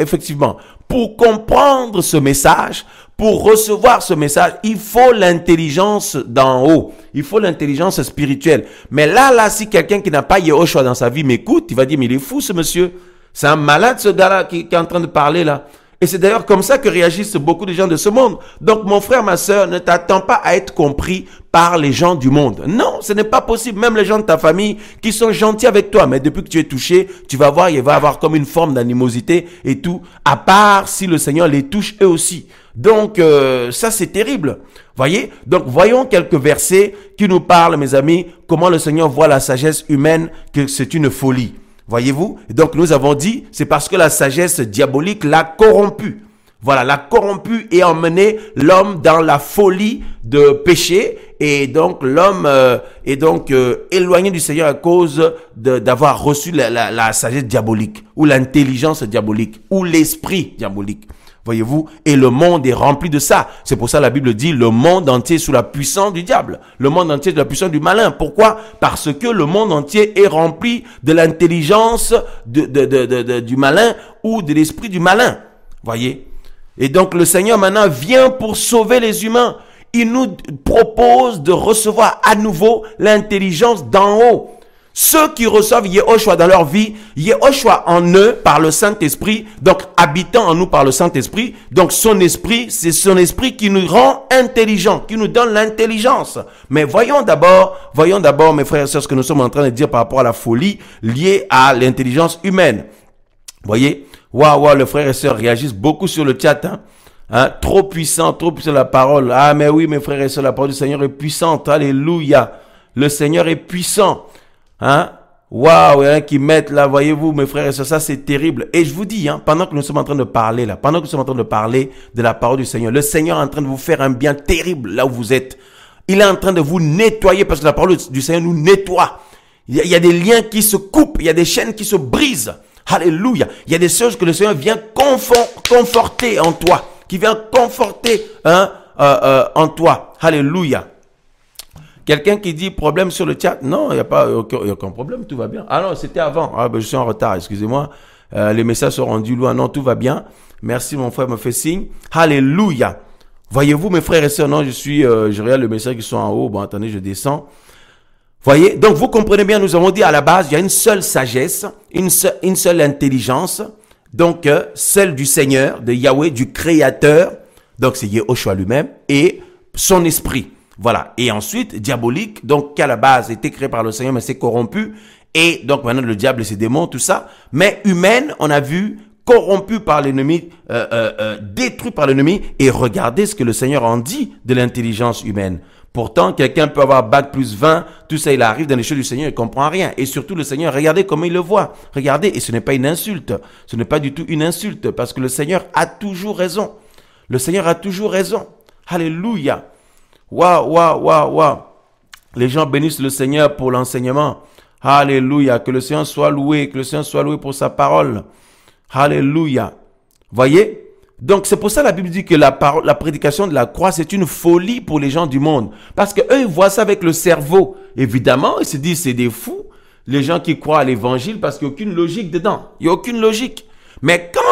Speaker 1: pour comprendre ce message, pour recevoir ce message, il faut l'intelligence d'en haut. Il faut l'intelligence spirituelle. Mais là, si quelqu'un qui n'a pas Yehoshua dans sa vie m'écoute, il va dire, mais il est fou ce monsieur. C'est un malade ce gars-là qui est en train de parler là. Et c'est d'ailleurs comme ça que réagissent beaucoup de gens de ce monde. Donc mon frère, ma sœur, ne t'attends pas à être compris par les gens du monde. Non, ce n'est pas possible. Même les gens de ta famille qui sont gentils avec toi, mais depuis que tu es touché, tu vas voir, il va avoir comme une forme d'animosité et tout, à part si le Seigneur les touche eux aussi. Donc ça c'est terrible. Voyez? Donc voyons quelques versets qui nous parlent, mes amis, comment le Seigneur voit la sagesse humaine, que c'est une folie. Voyez-vous? Donc nous avons dit, c'est parce que la sagesse diabolique l'a corrompu. Voilà, l'a corrompu et emmené l'homme dans la folie de péché. Et donc l'homme est donc éloigné du Seigneur à cause d'avoir reçu la sagesse diabolique, ou l'intelligence diabolique, ou l'esprit diabolique. Voyez-vous? Et le monde est rempli de ça. C'est pour ça que la Bible dit le monde entier est sous la puissance du diable. Le monde entier est sous la puissance du malin. Pourquoi? Parce que le monde entier est rempli de l'intelligence du malin ou de l'esprit du malin. Voyez? Et donc le Seigneur maintenant vient pour sauver les humains. Il nous propose de recevoir à nouveau l'intelligence d'en haut. Ceux qui reçoivent Yehoshua dans leur vie, Yehoshua en eux par le Saint-Esprit, donc habitant en nous par le Saint-Esprit, donc son esprit, c'est son esprit qui nous rend intelligents, qui nous donne l'intelligence. Mais voyons d'abord, mes frères et sœurs, ce que nous sommes en train de dire par rapport à la folie liée à l'intelligence humaine. Voyez, waouh, les frères et sœurs réagissent beaucoup sur le chat, hein, trop puissant la parole. Ah, mais oui, mes frères et sœurs, la parole du Seigneur est puissante, alléluia. Le Seigneur est puissant. Hein? Waouh, il y en a qui mettent là, voyez-vous, mes frères et sœurs, ça c'est terrible. Et je vous dis, hein, pendant que nous sommes en train de parler là, pendant que nous sommes en train de parler de la parole du Seigneur, le Seigneur est en train de vous faire un bien terrible là où vous êtes. Il est en train de vous nettoyer parce que la parole du Seigneur nous nettoie. Il y a des liens qui se coupent, il y a des chaînes qui se brisent. Alléluia. Il y a des choses que le Seigneur vient conforter en toi, qui vient conforter en toi. Alléluia. Quelqu'un qui dit problème sur le chat? Non, il n'y a pas aucun problème, tout va bien. Ah non, c'était avant. Ah ben je suis en retard, excusez-moi. Les messages sont rendus loin. Non, tout va bien. Merci, mon frère me fait signe. Alléluia. Voyez-vous, mes frères et sœurs, non, je regarde les messages qui sont en haut. Bon, attendez, je descends. Voyez, donc vous comprenez bien, nous avons dit à la base, il y a une seule sagesse, une seule intelligence. Donc, celle du Seigneur, de Yahweh, du Créateur. Donc, c'est Yehoshua lui-même et son esprit. Voilà. Et ensuite, diabolique, donc qui à la base était créé par le Seigneur, mais c'est corrompu. Et donc maintenant, le diable et ses démons, tout ça. Mais humaine, on a vu, corrompu par l'ennemi, détruit par l'ennemi. Et regardez ce que le Seigneur en dit de l'intelligence humaine. Pourtant, quelqu'un peut avoir bac plus 20, tout ça, il arrive dans les choses du Seigneur, il ne comprend rien. Et surtout, le Seigneur, regardez comment il le voit. Regardez, et ce n'est pas une insulte. Ce n'est pas du tout une insulte, parce que le Seigneur a toujours raison. Le Seigneur a toujours raison. Alléluia. Waouh. Les gens bénissent le Seigneur pour l'enseignement. Alléluia. Que le Seigneur soit loué. Que le Seigneur soit loué pour sa parole. Alléluia. Voyez? Donc, c'est pour ça que la Bible dit que la prédication de la croix, c'est une folie pour les gens du monde. Parce que eux, ils voient ça avec le cerveau. Évidemment, ils se disent, c'est des fous. Les gens qui croient à l'évangile parce qu'il n'y a aucune logique dedans. Il n'y a aucune logique. Mais quand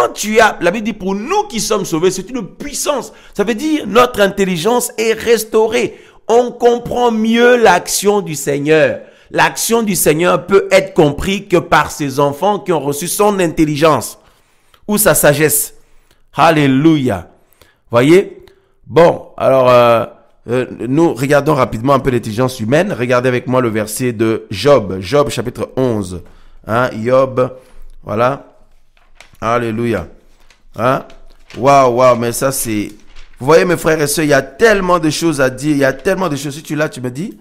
Speaker 1: la Bible dit pour nous qui sommes sauvés, c'est une puissance. Ça veut dire notre intelligence est restaurée. On comprend mieux l'action du Seigneur. L'action du Seigneur peut être comprise que par ses enfants qui ont reçu son intelligence ou sa sagesse. Alléluia. Voyez? Bon, alors, nous regardons rapidement un peu l'intelligence humaine. Regardez avec moi le verset de Job. Job chapitre 11. Hein, Job, voilà. Alléluia. Hein? Waouh, mais ça c'est... Vous voyez mes frères et sœurs, il y a tellement de choses à dire. Il y a tellement de choses. Si tu l'as, tu me dis.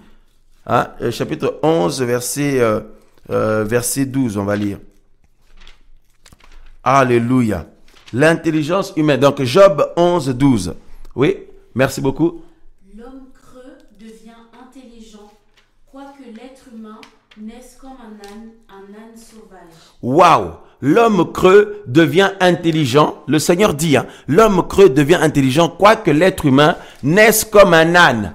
Speaker 1: Hein? Chapitre 11, verset 12, on va lire. Alléluia. L'intelligence humaine. Donc, Job 11, 12. Oui, merci beaucoup.
Speaker 2: L'homme creux devient intelligent, quoique l'être humain naisse comme un âne sauvage.
Speaker 1: Waouh! L'homme creux devient intelligent. Le Seigneur dit, hein, l'homme creux devient intelligent, quoique l'être humain naisse comme un âne.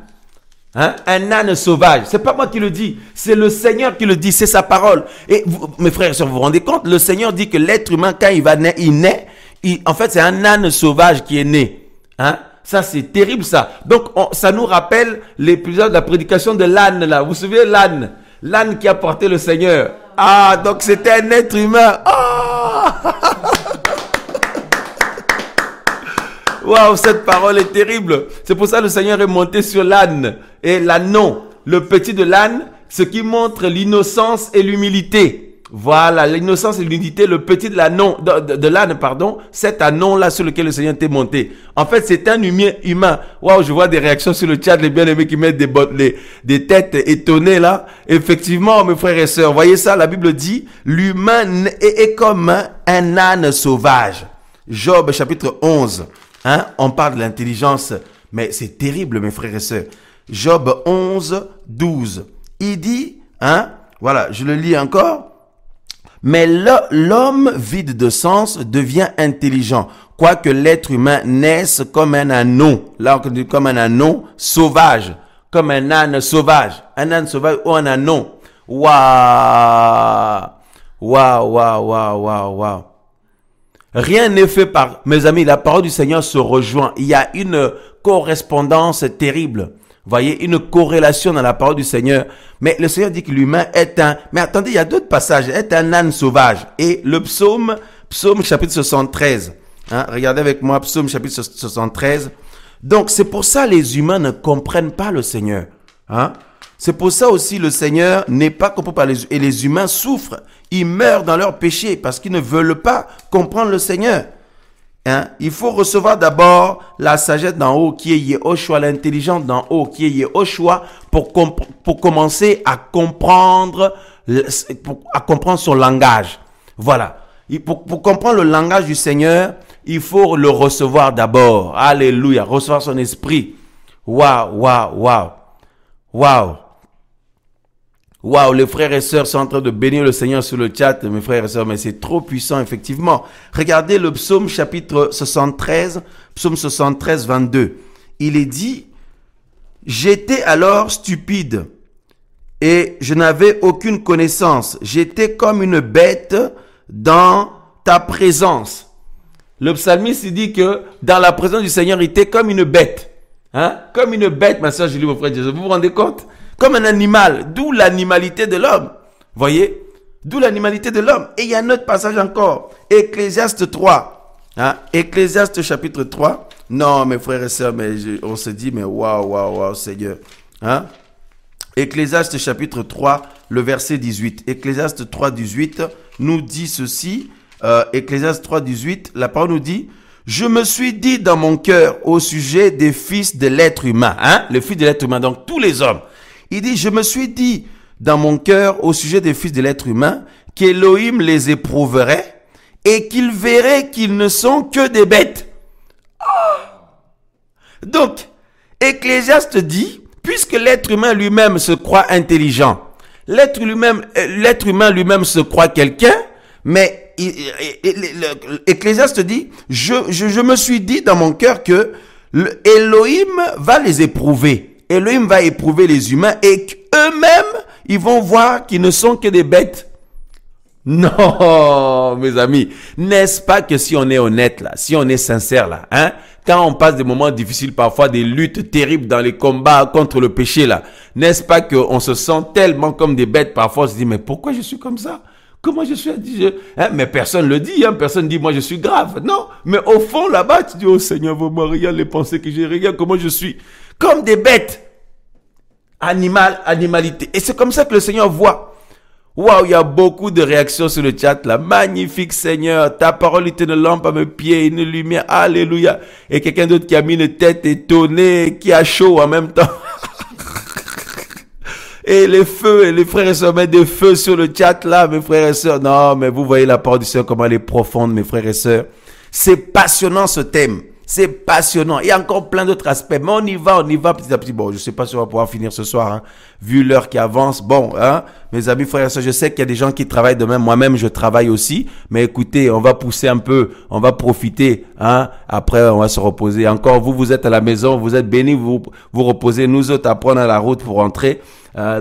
Speaker 1: Hein? Un âne sauvage. C'est pas moi qui le dis, c'est le Seigneur qui le dit, c'est sa parole. Et vous, mes frères et sœurs, vous vous rendez compte? Le Seigneur dit que l'être humain, quand il naît, en fait, c'est un âne sauvage qui est né. Hein? Ça, c'est terrible, ça. Donc, ça nous rappelle l'épisode de la prédication de l'âne, là. Vous vous souvenez, l'âne? L'âne qui a porté le Seigneur. Ah, donc c'était un être humain. Ah! Waouh, cette parole est terrible. C'est pour ça que le Seigneur est monté sur l'âne. Et l'ânon, le petit de l'âne, ce qui montre l'innocence et l'humilité. Voilà, l'innocence et l'humilité, le petit de l'âne, pardon, cet ânon-là sur lequel le Seigneur était monté. En fait, c'est un humain. Waouh, je vois des réactions sur le chat, les bien-aimés qui mettent des têtes étonnées là. Effectivement, mes frères et sœurs, voyez ça, la Bible dit, l'humain est comme un âne sauvage. Job chapitre 11. Hein, on parle de l'intelligence, mais c'est terrible, mes frères et sœurs. Job 11, 12. Il dit, hein, voilà, je le lis encore. Mais l'homme vide de sens devient intelligent, quoique l'être humain naisse comme un ânon. Là, on dit comme un ânon sauvage, comme un âne sauvage ou un ânon. Waouh, waouh, waouh, waouh, waouh, waouh. Rien n'est fait par... Mes amis, la parole du Seigneur se rejoint. Il y a une correspondance terrible. Vous voyez, une corrélation dans la parole du Seigneur. Mais le Seigneur dit que l'humain est un... Mais attendez, il y a d'autres passages. Est un âne sauvage. Et le psaume chapitre 73. Hein, regardez avec moi, psaume chapitre 73. Donc, c'est pour ça les humains ne comprennent pas le Seigneur. Hein? C'est pour ça aussi le Seigneur n'est pas compris par les... Et les humains souffrent. Ils meurent dans leur péché parce qu'ils ne veulent pas comprendre le Seigneur. Hein? Il faut recevoir d'abord la sagesse d'en haut qui est Yehoshua, l'intelligence d'en haut qui est Yehoshua pour commencer à comprendre son langage. Voilà. Pour comprendre le langage du Seigneur, il faut le recevoir d'abord. Alléluia. Recevoir son esprit. Waouh, waouh, waouh. Waouh. Waouh, les frères et sœurs sont en train de bénir le Seigneur sur le chat, mes frères et sœurs, mais c'est trop puissant, effectivement. Regardez le psaume chapitre 73, psaume 73, 22. Il est dit, « J'étais alors stupide et je n'avais aucune connaissance. J'étais comme une bête dans ta présence. » Le psalmiste dit que dans la présence du Seigneur, il était comme une bête. Hein? Comme une bête, ma sœur Julie, mon frère Jésus. Vous vous rendez compte? Comme un animal, d'où l'animalité de l'homme. Voyez? D'où l'animalité de l'homme. Et il y a un autre passage encore. Ecclésiaste 3. Hein? Ecclésiaste chapitre 3. Non, mes frères et sœurs, mais on se dit, mais waouh, Seigneur. Hein? Ecclésiaste chapitre 3, le verset 18. Ecclésiaste 3, 18 nous dit ceci. Ecclésiaste 3, 18, la parole nous dit, « Je me suis dit dans mon cœur au sujet des fils de l'être humain. » Hein? Le fils de l'être humain, donc tous les hommes. Il dit, je me suis dit dans mon cœur au sujet des fils de l'être humain qu'Élohim les éprouverait et qu'il verrait qu'ils ne sont que des bêtes. Oh! Donc, Ecclésiaste dit, puisque l'être humain lui-même se croit intelligent, l'être humain lui-même se croit quelqu'un, mais Ecclésiaste dit, je me suis dit dans mon cœur que Elohim va les éprouver. Elohim va éprouver les humains et qu'eux-mêmes, ils vont voir qu'ils ne sont que des bêtes. Non, mes amis, n'est-ce pas que si on est honnête là, si on est sincère là, hein, quand on passe des moments difficiles, parfois des luttes terribles dans les combats contre le péché là, n'est-ce pas qu'on se sent tellement comme des bêtes, parfois on se dit, mais pourquoi je suis comme ça? Comment je suis indigent? Hein? Mais personne le dit, hein? Personne dit, moi je suis grave. Non, mais au fond là-bas, tu dis, oh Seigneur, vraiment, regarde les pensées que j'ai, regarde comment je suis. comme des bêtes. Animalité. Et c'est comme ça que le Seigneur voit. Waouh, il y a beaucoup de réactions sur le chat là. Magnifique Seigneur, ta parole est une lampe à mes pieds, une lumière. Alléluia. Et quelqu'un d'autre qui a mis une tête étonnée, qui a chaud en même temps. Et les feux, et les frères et sœurs mettent des feux sur le chat là, mes frères et sœurs. Non, mais vous voyez la parole du Seigneur, comment elle est profonde, mes frères et sœurs. C'est passionnant ce thème. C'est passionnant. Il y a encore plein d'autres aspects. Mais on y va petit à petit. Bon, je sais pas si on va pouvoir finir ce soir, hein, vu l'heure qui avance. Bon, hein, mes amis, frères et sœurs, je sais qu'il y a des gens qui travaillent de même. Moi-même, je travaille aussi. Mais écoutez, on va pousser un peu. On va profiter, hein. Après, on va se reposer. Encore, vous êtes à la maison. Vous êtes bénis. Vous reposez. Nous autres, à prendre la route pour rentrer.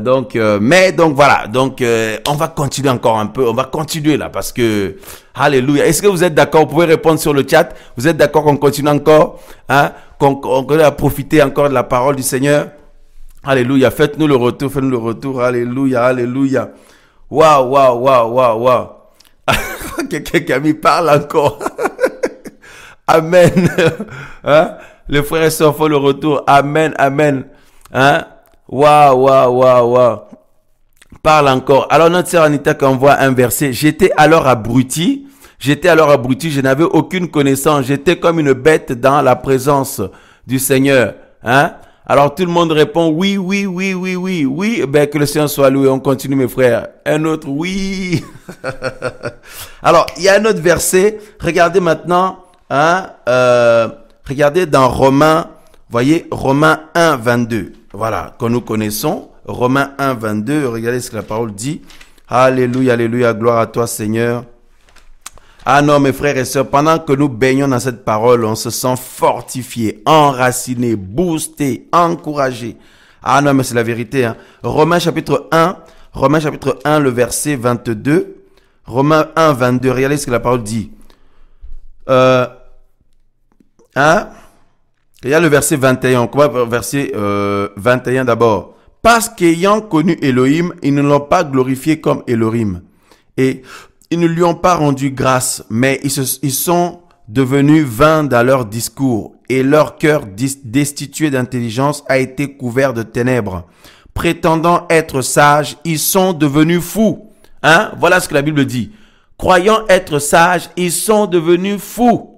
Speaker 1: Donc voilà. Donc, on va continuer encore un peu. On va continuer là parce que, alléluia. Est-ce que vous êtes d'accord? Vous pouvez répondre sur le chat. Vous êtes d'accord qu'on continue encore, hein? Qu'on continue à profiter encore de la parole du Seigneur? Alléluia. Faites-nous le retour. Faites-nous le retour. Alléluia. Alléluia. Waouh. Quelqu'un qui a mis parle encore. Amen. Hein? Les frères et sœurs font le retour. Amen. Hein? Waouh. Parle encore. Alors notre sœur Anita qui envoie un verset. J'étais alors abruti, je n'avais aucune connaissance. J'étais comme une bête dans la présence du Seigneur. Hein? Alors tout le monde répond oui. Ben que le Seigneur soit loué. On continue mes frères. Un autre oui. Alors il y a un autre verset. Regardez maintenant. Hein? Regardez dans Romains. Voyez Romains 1, 22. Voilà, que nous connaissons. Romains 1, 22. Regardez ce que la parole dit. Alléluia, gloire à toi Seigneur. Ah non, mes frères et sœurs, pendant que nous baignons dans cette parole, on se sent fortifié, enraciné, boosté, encouragé. Ah non, mais c'est la vérité. Hein. Romains chapitre 1, le verset 22. Romains 1, 22. Regardez ce que la parole dit. Il y a le verset 21. On commence verset 21 d'abord. Parce qu'ayant connu Elohim, ils ne l'ont pas glorifié comme Elohim. Et ils ne lui ont pas rendu grâce, mais ils sont devenus vains dans leur discours. Et leur cœur destitué d'intelligence a été couvert de ténèbres. Prétendant être sages, ils sont devenus fous. Hein? Voilà ce que la Bible dit. Croyant être sages, ils sont devenus fous.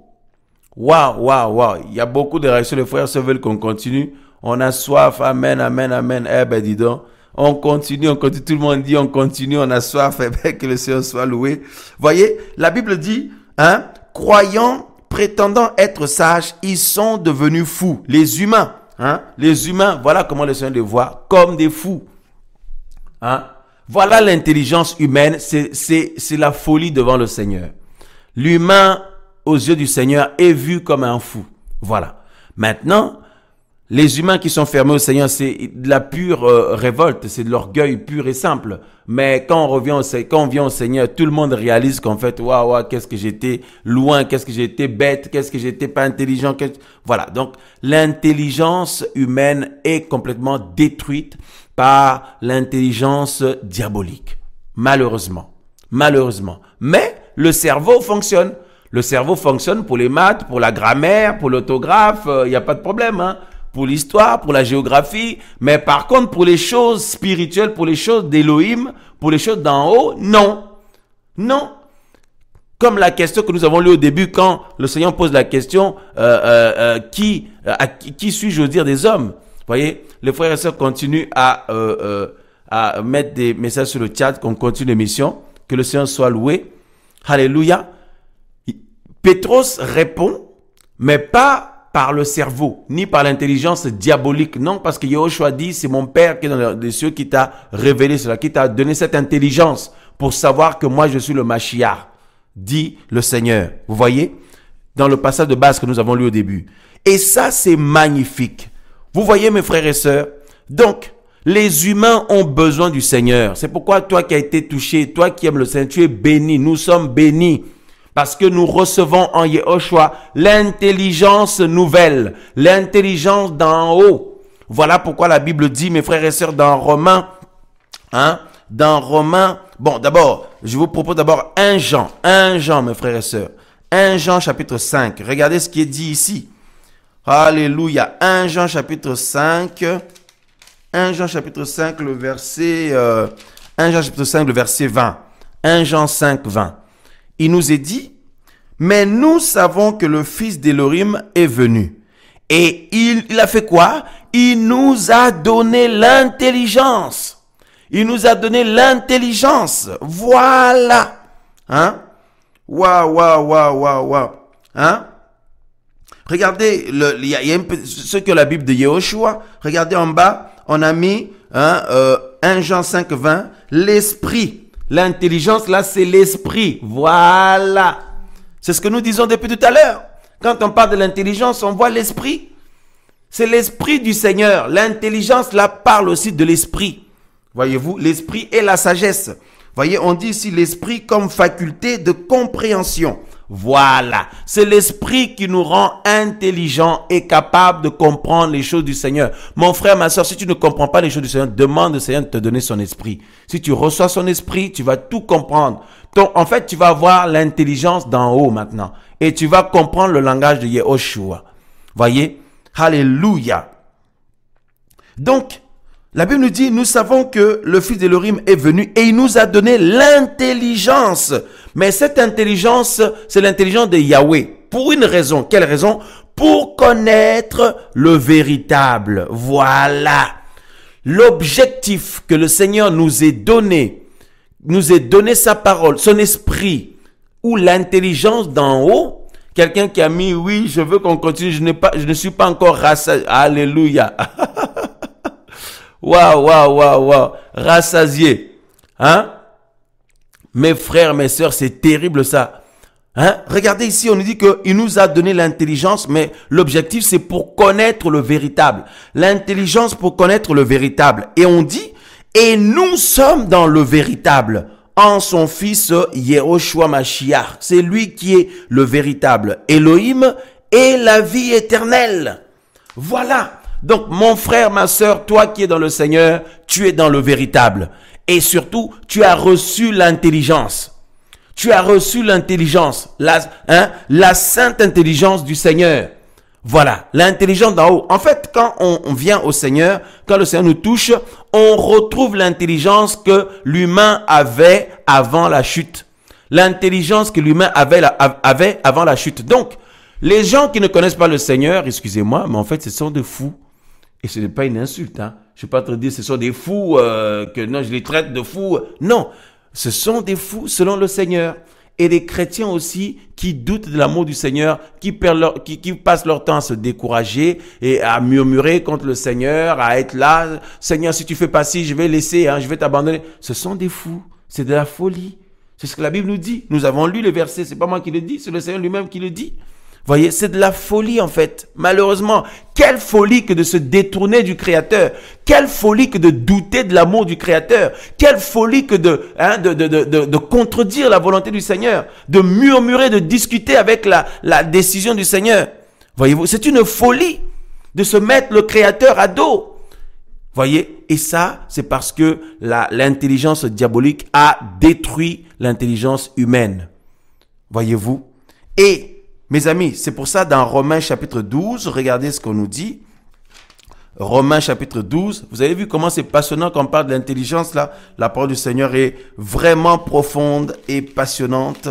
Speaker 1: Waouh. Il y a beaucoup de réactions. Les frères se veulent qu'on continue. On a soif. Amen. Eh ben, dis donc. On continue. Tout le monde dit on continue. On a soif. Eh ben, que le Seigneur soit loué. Voyez, la Bible dit, hein, croyant, prétendant être sages, ils sont devenus fous. Les humains, hein, voilà comment le Seigneur les voit, comme des fous. Hein. Voilà l'intelligence humaine. C'est la folie devant le Seigneur. L'humain, aux yeux du Seigneur, est vu comme un fou. Voilà. Maintenant, les humains qui sont fermés au Seigneur, c'est de la pure révolte, c'est de l'orgueil pur et simple. Mais quand on vient au Seigneur, tout le monde réalise qu'en fait, waouh, qu'est-ce que j'étais loin, qu'est-ce que j'étais bête, qu'est-ce que j'étais pas intelligent. Voilà. Donc, l'intelligence humaine est complètement détruite par l'intelligence diabolique. Malheureusement. Mais le cerveau fonctionne. Le cerveau fonctionne pour les maths, pour la grammaire, pour l'autographe, il n'y a pas de problème, hein. Pour l'histoire, pour la géographie, mais par contre pour les choses spirituelles, pour les choses d'Élohim, pour les choses d'en haut, non. Comme la question que nous avons lue au début, quand le Seigneur pose la question, qui suis-je au dire des hommes? Vous voyez, les frères et sœurs continuent à mettre des messages sur le chat, qu'on continue l'émission, que le Seigneur soit loué. Alléluia. Pétros répond, mais pas par le cerveau, ni par l'intelligence diabolique. Non, parce que Yahushua dit, c'est mon Père qui est dans les cieux qui t'a révélé cela, qui t'a donné cette intelligence pour savoir que moi je suis le Mashiach, dit le Seigneur. Vous voyez, dans le passage de base que nous avons lu au début. Et ça, c'est magnifique. Vous voyez, mes frères et sœurs, donc, les humains ont besoin du Seigneur. C'est pourquoi toi qui as été touché, toi qui aimes le Seigneur, tu es béni. Nous sommes bénis. Parce que nous recevons en Yahushua l'intelligence nouvelle, l'intelligence d'en haut. Voilà pourquoi la Bible dit, mes frères et sœurs, dans Romains, bon, d'abord, je vous propose d'abord 1 Jean, mes frères et sœurs. 1 Jean chapitre 5. Regardez ce qui est dit ici. Alléluia. 1 Jean chapitre 5. 1 Jean chapitre 5, le verset 1 Jean chapitre 5, le verset 20. 1 Jean 5, 20. Il nous est dit, mais nous savons que le Fils d'Élohim est venu. Et il a fait quoi? Il nous a donné l'intelligence. Il nous a donné l'intelligence. Voilà. Hein? Waouh. Hein? Regardez, il y a ce que la Bible de Yehoshua. Regardez en bas, on a mis 1 Jean 5, 20. L'esprit. L'intelligence, là, c'est l'esprit. Voilà. C'est ce que nous disons depuis tout à l'heure. Quand on parle de l'intelligence, on voit l'esprit. C'est l'esprit du Seigneur. L'intelligence, là, parle aussi de l'esprit. Voyez-vous, l'esprit et la sagesse. Voyez, on dit ici l'esprit comme faculté de compréhension. Voilà. C'est l'esprit qui nous rend intelligents et capables de comprendre les choses du Seigneur. Mon frère, ma soeur, si tu ne comprends pas les choses du Seigneur, demande au Seigneur de te donner son esprit. Si tu reçois son esprit, tu vas tout comprendre. En fait, tu vas avoir l'intelligence d'en haut maintenant. Et tu vas comprendre le langage de Yehoshua. Voyez? Alléluia. Donc, la Bible nous dit, nous savons que le Fils d'Élohim est venu et il nous a donné l'intelligence. Mais cette intelligence, c'est l'intelligence de Yahweh. Pour une raison. Quelle raison? Pour connaître le véritable. Voilà. L'objectif que le Seigneur nous ait donné sa parole, son esprit, ou l'intelligence d'en haut. Quelqu'un qui a mis, oui, je veux qu'on continue, je ne suis pas encore rassasié. Alléluia. Waouh. Rassasié. Hein? Mes frères, mes sœurs, c'est terrible ça. Hein? Regardez ici, on nous dit qu'il nous a donné l'intelligence, mais l'objectif, c'est pour connaître le véritable. L'intelligence pour connaître le véritable. Et on dit, et nous sommes dans le véritable, en son fils Yehoshua Mashiach. C'est lui qui est le véritable. Elohim est la vie éternelle. Voilà. Donc, mon frère, ma sœur, toi qui es dans le Seigneur, tu es dans le véritable. Et surtout, tu as reçu l'intelligence. Tu as reçu l'intelligence, la sainte intelligence du Seigneur. Voilà, l'intelligence d'en haut. En fait, quand on vient au Seigneur, quand le Seigneur nous touche, on retrouve l'intelligence que l'humain avait avant la chute. L'intelligence que l'humain avait avant la chute. Donc, les gens qui ne connaissent pas le Seigneur, excusez-moi, mais en fait, ce sont des fous. Et ce n'est pas une insulte, hein. Je ne vais pas te dire ce sont des fous, que non, je les traite de fous. Non, ce sont des fous selon le Seigneur. Et des chrétiens aussi qui doutent de l'amour du Seigneur, qui passent leur temps à se décourager et à murmurer contre le Seigneur, à être là. Seigneur, si tu fais pas ci, je vais laisser, je vais t'abandonner. Ce sont des fous. C'est de la folie. C'est ce que la Bible nous dit. Nous avons lu les versets. C'est pas moi qui le dis, c'est le Seigneur lui-même qui le dit. Voyez, c'est de la folie en fait. Malheureusement, quelle folie que de se détourner du Créateur. Quelle folie que de douter de l'amour du Créateur. Quelle folie que de contredire la volonté du Seigneur. De murmurer, de discuter avec la décision du Seigneur. Voyez-vous, c'est une folie de se mettre le Créateur à dos. Voyez, et ça, c'est parce que l'intelligence diabolique a détruit l'intelligence humaine. Voyez-vous. Et mes amis, c'est pour ça dans Romains chapitre 12, regardez ce qu'on nous dit. Romains chapitre 12, vous avez vu comment c'est passionnant quand on parle de l'intelligence là. La parole du Seigneur est vraiment profonde et passionnante.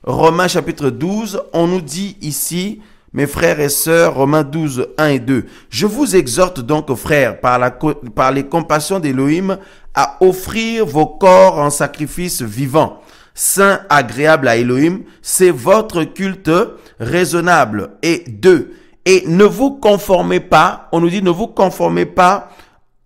Speaker 1: Romains chapitre 12, on nous dit ici, mes frères et sœurs, Romains 12, 1 et 2. Je vous exhorte donc, frères, par les compassions d'Élohim, à offrir vos corps en sacrifice vivant, saint, agréable à Elohim, c'est votre culte raisonnable. Et 2. Et ne vous conformez pas, on nous dit ne vous conformez pas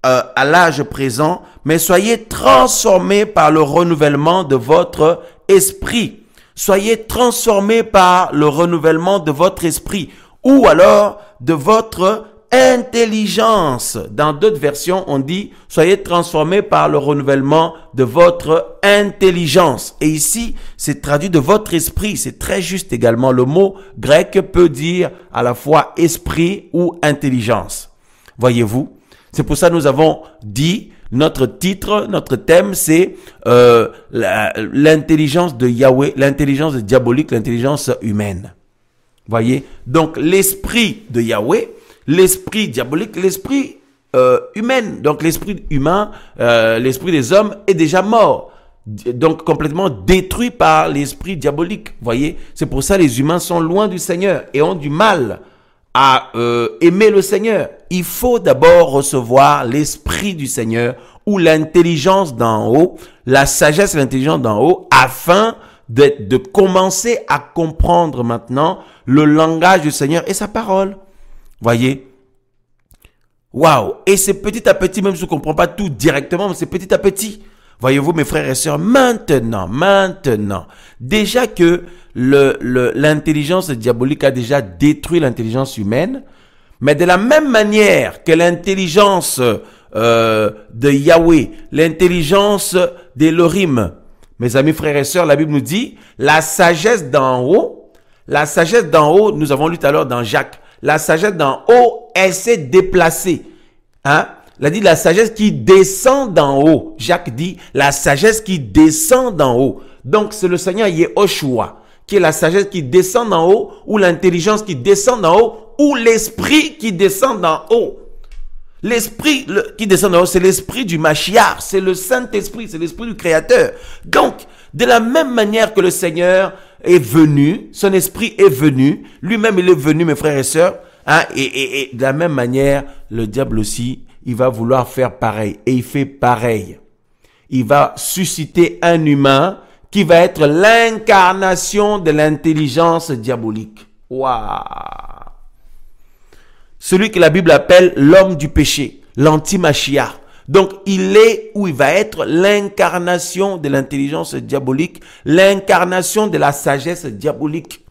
Speaker 1: à l'âge présent, mais soyez transformés par le renouvellement de votre esprit. Soyez transformés par le renouvellement de votre esprit ou alors de votre intelligence. Dans d'autres versions, on dit « Soyez transformés par le renouvellement de votre intelligence ». Et ici, c'est traduit de votre esprit. C'est très juste également. Le mot grec peut dire à la fois esprit ou intelligence. Voyez-vous? C'est pour ça que nous avons dit, notre titre, notre thème, c'est l'intelligence de Yahweh, l'intelligence diabolique, l'intelligence humaine. Voyez? Donc, l'esprit de Yahweh, l'esprit diabolique, l'esprit humain. Donc, l'esprit humain, l'esprit des hommes est déjà mort. Donc, complètement détruit par l'esprit diabolique. Voyez? C'est pour ça que les humains sont loin du Seigneur et ont du mal à aimer le Seigneur. Il faut d'abord recevoir l'esprit du Seigneur ou l'intelligence d'en haut, la sagesse et l'intelligence d'en haut, afin de commencer à comprendre maintenant le langage du Seigneur et sa parole. Voyez? Waouh! Et c'est petit à petit, même si je ne comprends pas tout directement, mais c'est petit à petit. Voyez-vous, mes frères et sœurs, maintenant, déjà que l'intelligence diabolique a déjà détruit l'intelligence humaine, mais de la même manière que l'intelligence de Yahweh, l'intelligence d'Elohim, mes amis frères et sœurs, la Bible nous dit, la sagesse d'en haut, nous avons lu tout à l'heure dans Jacques, la sagesse d'en haut, elle s'est déplacée. Hein? Il a dit la sagesse qui descend d'en haut. Jacques dit la sagesse qui descend d'en haut. Donc c'est le Seigneur Yehoshua qui est la sagesse qui descend d'en haut, ou l'intelligence qui descend d'en haut, ou l'esprit qui descend d'en haut. L'esprit qui descend d'en haut, c'est l'esprit du Mashiach, c'est le Saint-Esprit, c'est l'esprit du Créateur. Donc, de la même manière que le Seigneur est venu, son esprit est venu, lui-même il est venu, mes frères et sœurs, hein, et de la même manière, le diable aussi, il va vouloir faire pareil, et il fait pareil. Il va susciter un humain qui va être l'incarnation de l'intelligence diabolique. Waouh! Celui que la Bible appelle l'homme du péché, l'anti-Mashiach. Donc, il est ou il va être l'incarnation de l'intelligence diabolique, l'incarnation de la sagesse diabolique.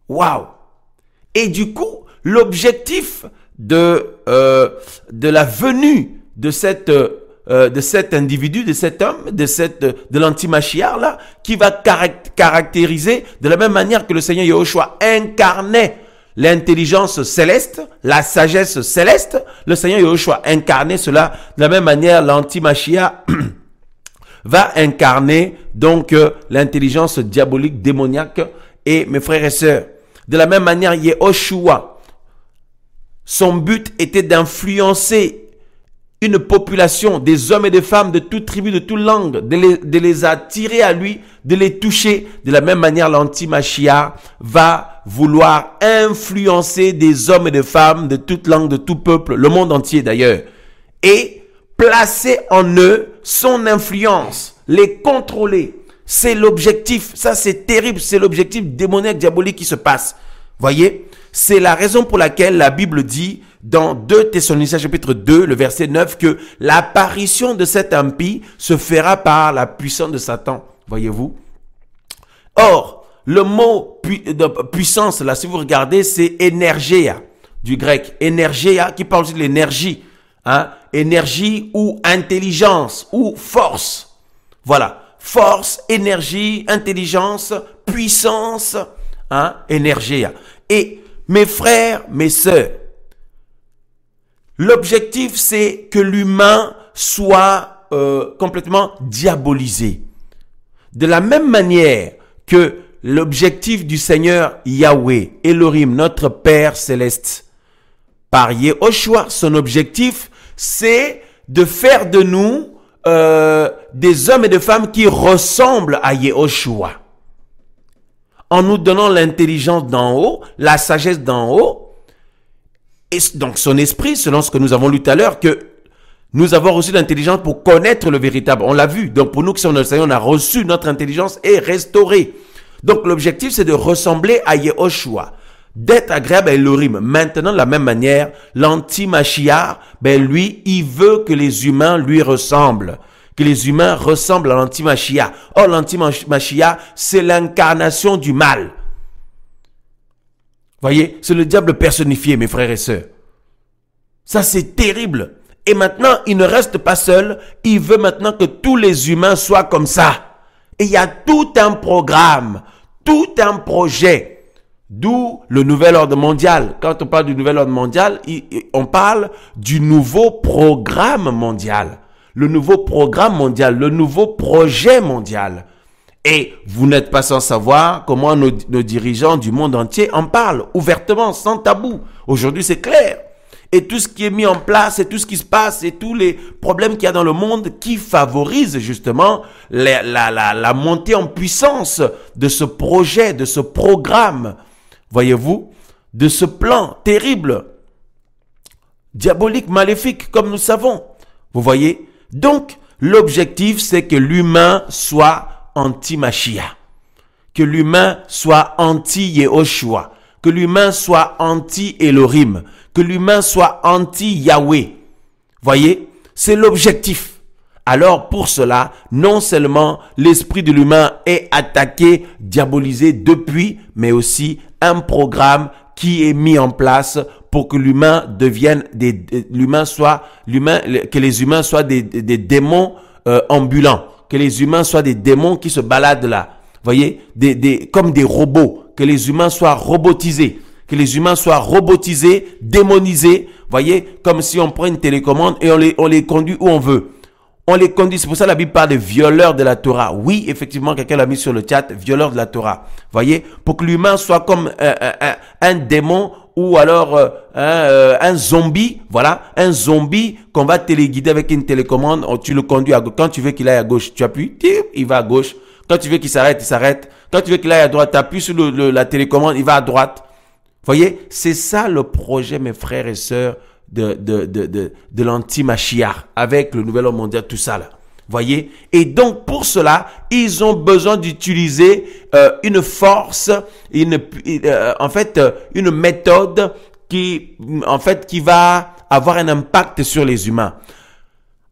Speaker 1: Waouh! Et du coup, l'objectif de la venue de cet individu, de cet homme, de l'anti-Mashiach là, qui va caractériser de la même manière que le Seigneur Yehoshua incarnait l'intelligence céleste, la sagesse céleste, le Seigneur Yehoshua incarnait cela. De la même manière, l'anti-Mashiach va incarner donc l'intelligence diabolique, démoniaque. Et mes frères et sœurs, de la même manière, Yehoshua, son but était d'influencer une population, des hommes et des femmes de toute tribu, de toute langue, de les attirer à lui, de les toucher. De la même manière, l'anti-Mashiach va vouloir influencer des hommes et des femmes de toute langue, de tout peuple, le monde entier d'ailleurs, et placer en eux son influence, les contrôler. C'est l'objectif, ça c'est terrible, c'est l'objectif démoniaque, diabolique qui se passe. Voyez, c'est la raison pour laquelle la Bible dit dans 2 Thessaloniciens chapitre 2, le verset 9, que l'apparition de cet impie se fera par la puissance de Satan. Voyez-vous? Or, le mot puissance, là, si vous regardez, c'est énergia, du grec. Énergia, qui parle aussi de l'énergie. Hein? Énergie ou intelligence ou force. Voilà. Force, énergie, intelligence, puissance, hein? Énergia. Et mes frères, mes sœurs, l'objectif, c'est que l'humain soit complètement diabolisé. De la même manière que l'objectif du Seigneur Yahweh, Elohim, notre Père céleste, par Yehoshua, son objectif, c'est de faire de nous des hommes et des femmes qui ressemblent à Yehoshua. En nous donnant l'intelligence d'en haut, la sagesse d'en haut, et donc son esprit, selon ce que nous avons lu tout à l'heure, que nous avons reçu l'intelligence pour connaître le véritable. On l'a vu. Donc pour nous qui sommes dans le Seigneur, on a reçu notre intelligence et restaurée. Donc l'objectif, c'est de ressembler à Yehoshua, d'être agréable à Elohim. Maintenant, de la même manière, l'anti-Mashiach, lui, il veut que les humains lui ressemblent. Que les humains ressemblent à l'anti-Mashiach. Or, l'anti-Mashiach, c'est l'incarnation du mal. Voyez, c'est le diable personnifié, mes frères et sœurs. Ça, c'est terrible. Et maintenant, il ne reste pas seul. Il veut maintenant que tous les humains soient comme ça. Et il y a tout un programme, tout un projet. D'où le nouvel ordre mondial. Quand on parle du nouvel ordre mondial, on parle du nouveau programme mondial. Le nouveau programme mondial, le nouveau projet mondial. Et vous n'êtes pas sans savoir comment nos dirigeants du monde entier en parlent ouvertement, sans tabou. Aujourd'hui, c'est clair. Et tout ce qui est mis en place, et tout ce qui se passe, et tous les problèmes qu'il y a dans le monde qui favorisent justement la montée en puissance de ce projet, de ce programme, voyez-vous, de ce plan terrible, diabolique, maléfique, comme nous savons. Vous voyez? Donc, l'objectif, c'est que l'humain soit anti-Mashiach, que l'humain soit anti-Yehoshua, que l'humain soit anti-Elohim, que l'humain soit anti-Yahweh. Voyez, c'est l'objectif. Alors pour cela, non seulement l'esprit de l'humain est attaqué, diabolisé depuis, mais aussi un programme qui est mis en place pour que l'humain devienne que les humains soient des démons ambulants, que les humains soient des démons qui se baladent là. Voyez, comme des robots, que les humains soient robotisés, démonisés, voyez, comme si on prend une télécommande et on les conduit où on veut. On les conduit, c'est pour ça que la Bible parle de violeurs de la Torah. Oui, effectivement, quelqu'un l'a mis sur le chat, violeurs de la Torah. Voyez, pour que l'humain soit comme un démon ou alors un zombie, voilà, un zombie qu'on va téléguider avec une télécommande, tu le conduis à gauche. Quand tu veux qu'il aille à gauche, tu appuies, il va à gauche. Quand tu veux qu'il s'arrête, il s'arrête. Quand tu veux qu'il aille à droite, tu appuies sur la télécommande, il va à droite. Voyez, c'est ça le projet, mes frères et sœurs, de l'anti-Mashiach, avec le nouvel ordre mondial, tout ça là. Voyez? Et donc, pour cela, ils ont besoin d'utiliser une force, une méthode qui va avoir un impact sur les humains.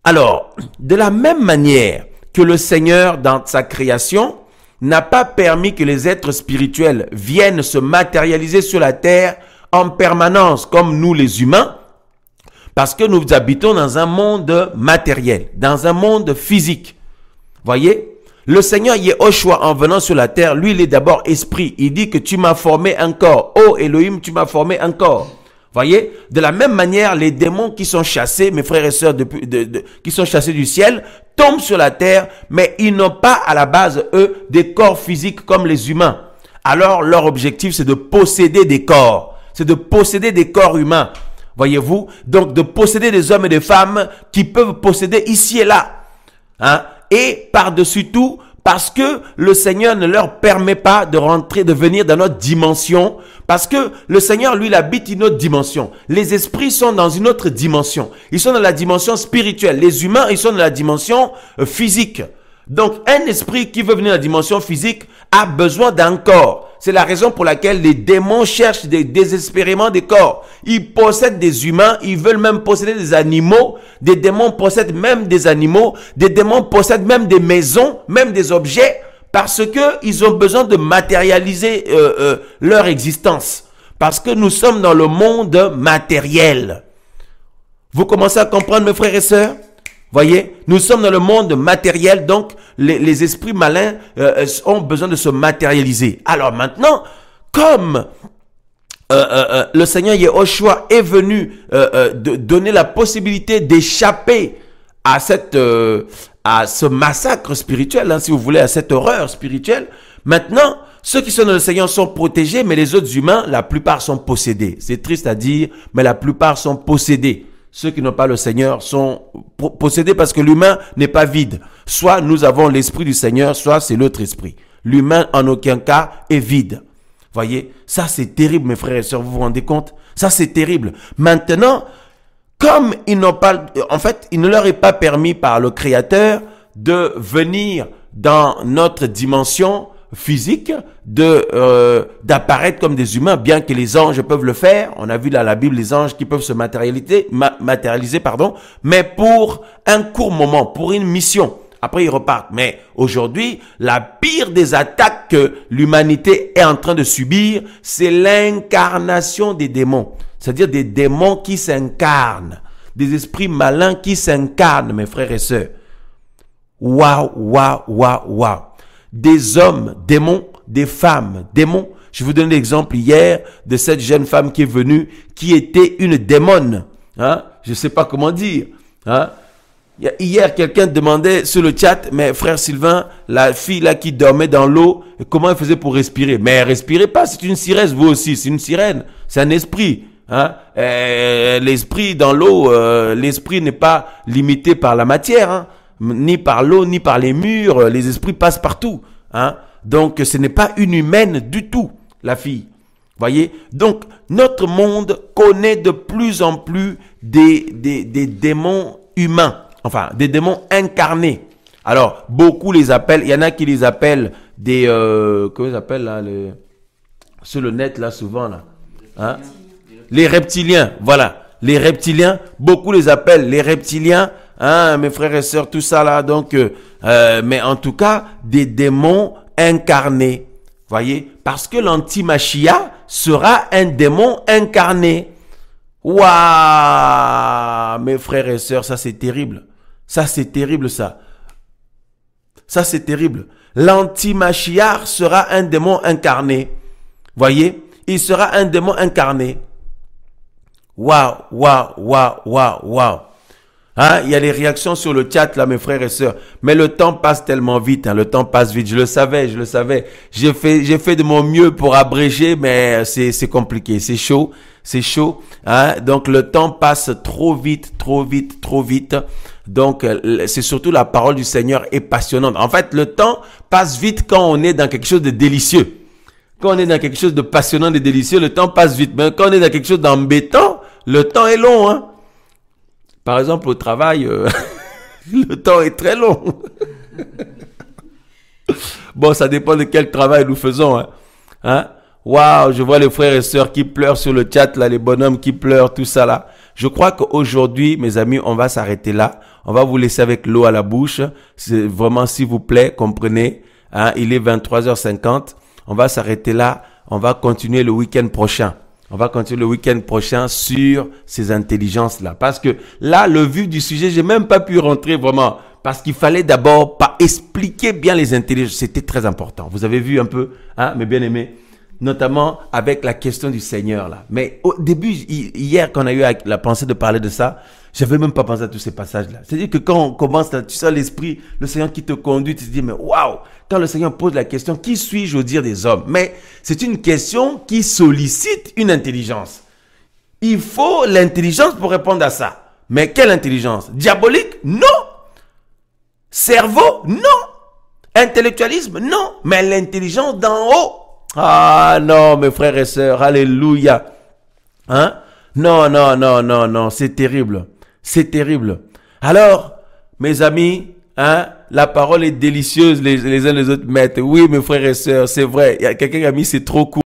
Speaker 1: Alors, de la même manière que le Seigneur, dans sa création, n'a pas permis que les êtres spirituels viennent se matérialiser sur la terre en permanence, comme nous les humains, parce que nous habitons dans un monde matériel, dans un monde physique. Voyez, le Seigneur Yehoshua, en venant sur la terre, lui, il est d'abord esprit. Il dit que tu m'as formé un corps. Oh Elohim, tu m'as formé un corps. Voyez, de la même manière, les démons qui sont chassés, mes frères et sœurs, qui sont chassés du ciel, tombent sur la terre, mais ils n'ont pas à la base, eux, des corps physiques comme les humains. Alors, leur objectif, c'est de posséder des corps. C'est de posséder des corps humains. Voyez-vous? Donc, de posséder des hommes et des femmes qui peuvent posséder ici et là. Hein? Et par-dessus tout, parce que le Seigneur ne leur permet pas de rentrer, de venir dans notre dimension. Parce que le Seigneur, lui, il habite une autre dimension. Les esprits sont dans une autre dimension. Ils sont dans la dimension spirituelle. Les humains, ils sont dans la dimension physique. Donc, un esprit qui veut venir dans la dimension physique a besoin d'un corps. C'est la raison pour laquelle les démons cherchent désespérément des corps. Ils possèdent des humains, ils veulent même posséder des animaux. Des démons possèdent même des animaux. Des démons possèdent même des maisons, même des objets, parce que ils ont besoin de matérialiser leur existence. Parce que nous sommes dans le monde matériel. Vous commencez à comprendre, mes frères et sœurs? Voyez, nous sommes dans le monde matériel, donc les esprits malins ont besoin de se matérialiser. Alors maintenant, comme le Seigneur Yehoshua est venu donner la possibilité d'échapper à ce massacre spirituel, hein, si vous voulez, à cette horreur spirituelle, maintenant, ceux qui sont dans le Seigneur sont protégés, mais les autres humains, la plupart sont possédés. C'est triste à dire, mais la plupart sont possédés. Ceux qui n'ont pas le Seigneur sont possédés parce que l'humain n'est pas vide. Soit nous avons l'esprit du Seigneur, soit c'est l'autre esprit. L'humain, en aucun cas, est vide. Voyez, ça c'est terrible, mes frères et sœurs, vous vous rendez compte? Ça c'est terrible. Maintenant, comme ils n'ont pas, en fait, il ne leur est pas permis par le Créateur de venir dans notre dimension physique, d'apparaître comme des humains, bien que les anges peuvent le faire. On a vu dans la Bible les anges qui peuvent se matérialiser, mais pour un court moment, pour une mission. Après, ils repartent. Mais aujourd'hui, la pire des attaques que l'humanité est en train de subir, c'est l'incarnation des démons. C'est-à-dire des démons qui s'incarnent, des esprits malins qui s'incarnent, mes frères et sœurs. Waouh, waouh, waouh, waouh. Des hommes démons, des femmes démons. Je vous donne l'exemple hier de cette jeune femme qui est venue, qui était une démone. Hein? Je ne sais pas comment dire. Hein? Hier, quelqu'un demandait sur le chat, mais frère Sylvain, la fille là qui dormait dans l'eau, comment elle faisait pour respirer? Mais elle respirait pas, c'est une sirène, vous aussi, c'est une sirène, c'est un esprit. Hein? L'esprit dans l'eau, l'esprit n'est pas limité par la matière, hein? Ni par l'eau, ni par les murs, les esprits passent partout. Hein? Donc ce n'est pas une humaine du tout, la fille. Voyez? Donc notre monde connaît de plus en plus des démons humains. Enfin, des démons incarnés. Alors, beaucoup les appellent, il y en a qui les appellent des, comment ils appellent là, sur le net là, souvent là. Hein? Les reptiliens, voilà. Les reptiliens, beaucoup les appellent les reptiliens, hein, mes frères et sœurs, tout ça là. Donc, mais en tout cas, des démons incarnés. Voyez? Parce que l'anti-machia sera un démon incarné. Waouh, mes frères et sœurs, ça c'est terrible. Ça c'est terrible ça. Ça c'est terrible. L'anti-Mashiach sera un démon incarné. Voyez, il sera un démon incarné. Waouh, waouh, waouh, waouh, waouh. Hein, il y a les réactions sur le chat là, mes frères et sœurs. Mais le temps passe tellement vite, hein, le temps passe vite. Je le savais, je le savais. J'ai fait de mon mieux pour abréger, mais c'est compliqué, c'est chaud. C'est chaud, hein? Donc le temps passe trop vite, trop vite, trop vite. Donc c'est surtout la parole du Seigneur est passionnante. En fait, le temps passe vite quand on est dans quelque chose de délicieux. Quand on est dans quelque chose de passionnant, de délicieux, le temps passe vite. Mais quand on est dans quelque chose d'embêtant, le temps est long, hein? Par exemple, au travail, le temps est très long. Bon, ça dépend de quel travail nous faisons, hein? Hein? Waouh, je vois les frères et sœurs qui pleurent sur le chat, là, les bonhommes qui pleurent, tout ça, là. Je crois qu'aujourd'hui, mes amis, on va s'arrêter là. On va vous laisser avec l'eau à la bouche. C'est vraiment, s'il vous plaît, comprenez. Hein, il est 23h50. On va s'arrêter là. On va continuer le week-end prochain. On va continuer le week-end prochain sur ces intelligences-là. Parce que là, le vif du sujet, j'ai même pas pu rentrer vraiment. Parce qu'il fallait d'abord pas expliquer bien les intelligences. C'était très important. Vous avez vu un peu, hein, mes bien-aimés? Notamment avec la question du Seigneur là. Mais au début, hier, quand on a eu la pensée de parler de ça, j'avais même pas pensé à tous ces passages-là. C'est-à-dire que quand on commence, tu sens l'esprit, le Seigneur qui te conduit, tu te dis, mais waouh! Quand le Seigneur pose la question, qui suis-je au dire des hommes? Mais c'est une question qui sollicite une intelligence. Il faut l'intelligence pour répondre à ça. Mais quelle intelligence? Diabolique? Non! Cerveau? Non! Intellectualisme? Non! Mais l'intelligence d'en haut. Ah non, mes frères et sœurs, alléluia. Hein? Non, non, non, non, non, c'est terrible. C'est terrible. Alors, mes amis, hein, la parole est délicieuse, les uns les autres mettent. Oui, mes frères et sœurs, c'est vrai. Il y a quelqu'un qui a mis, c'est trop court.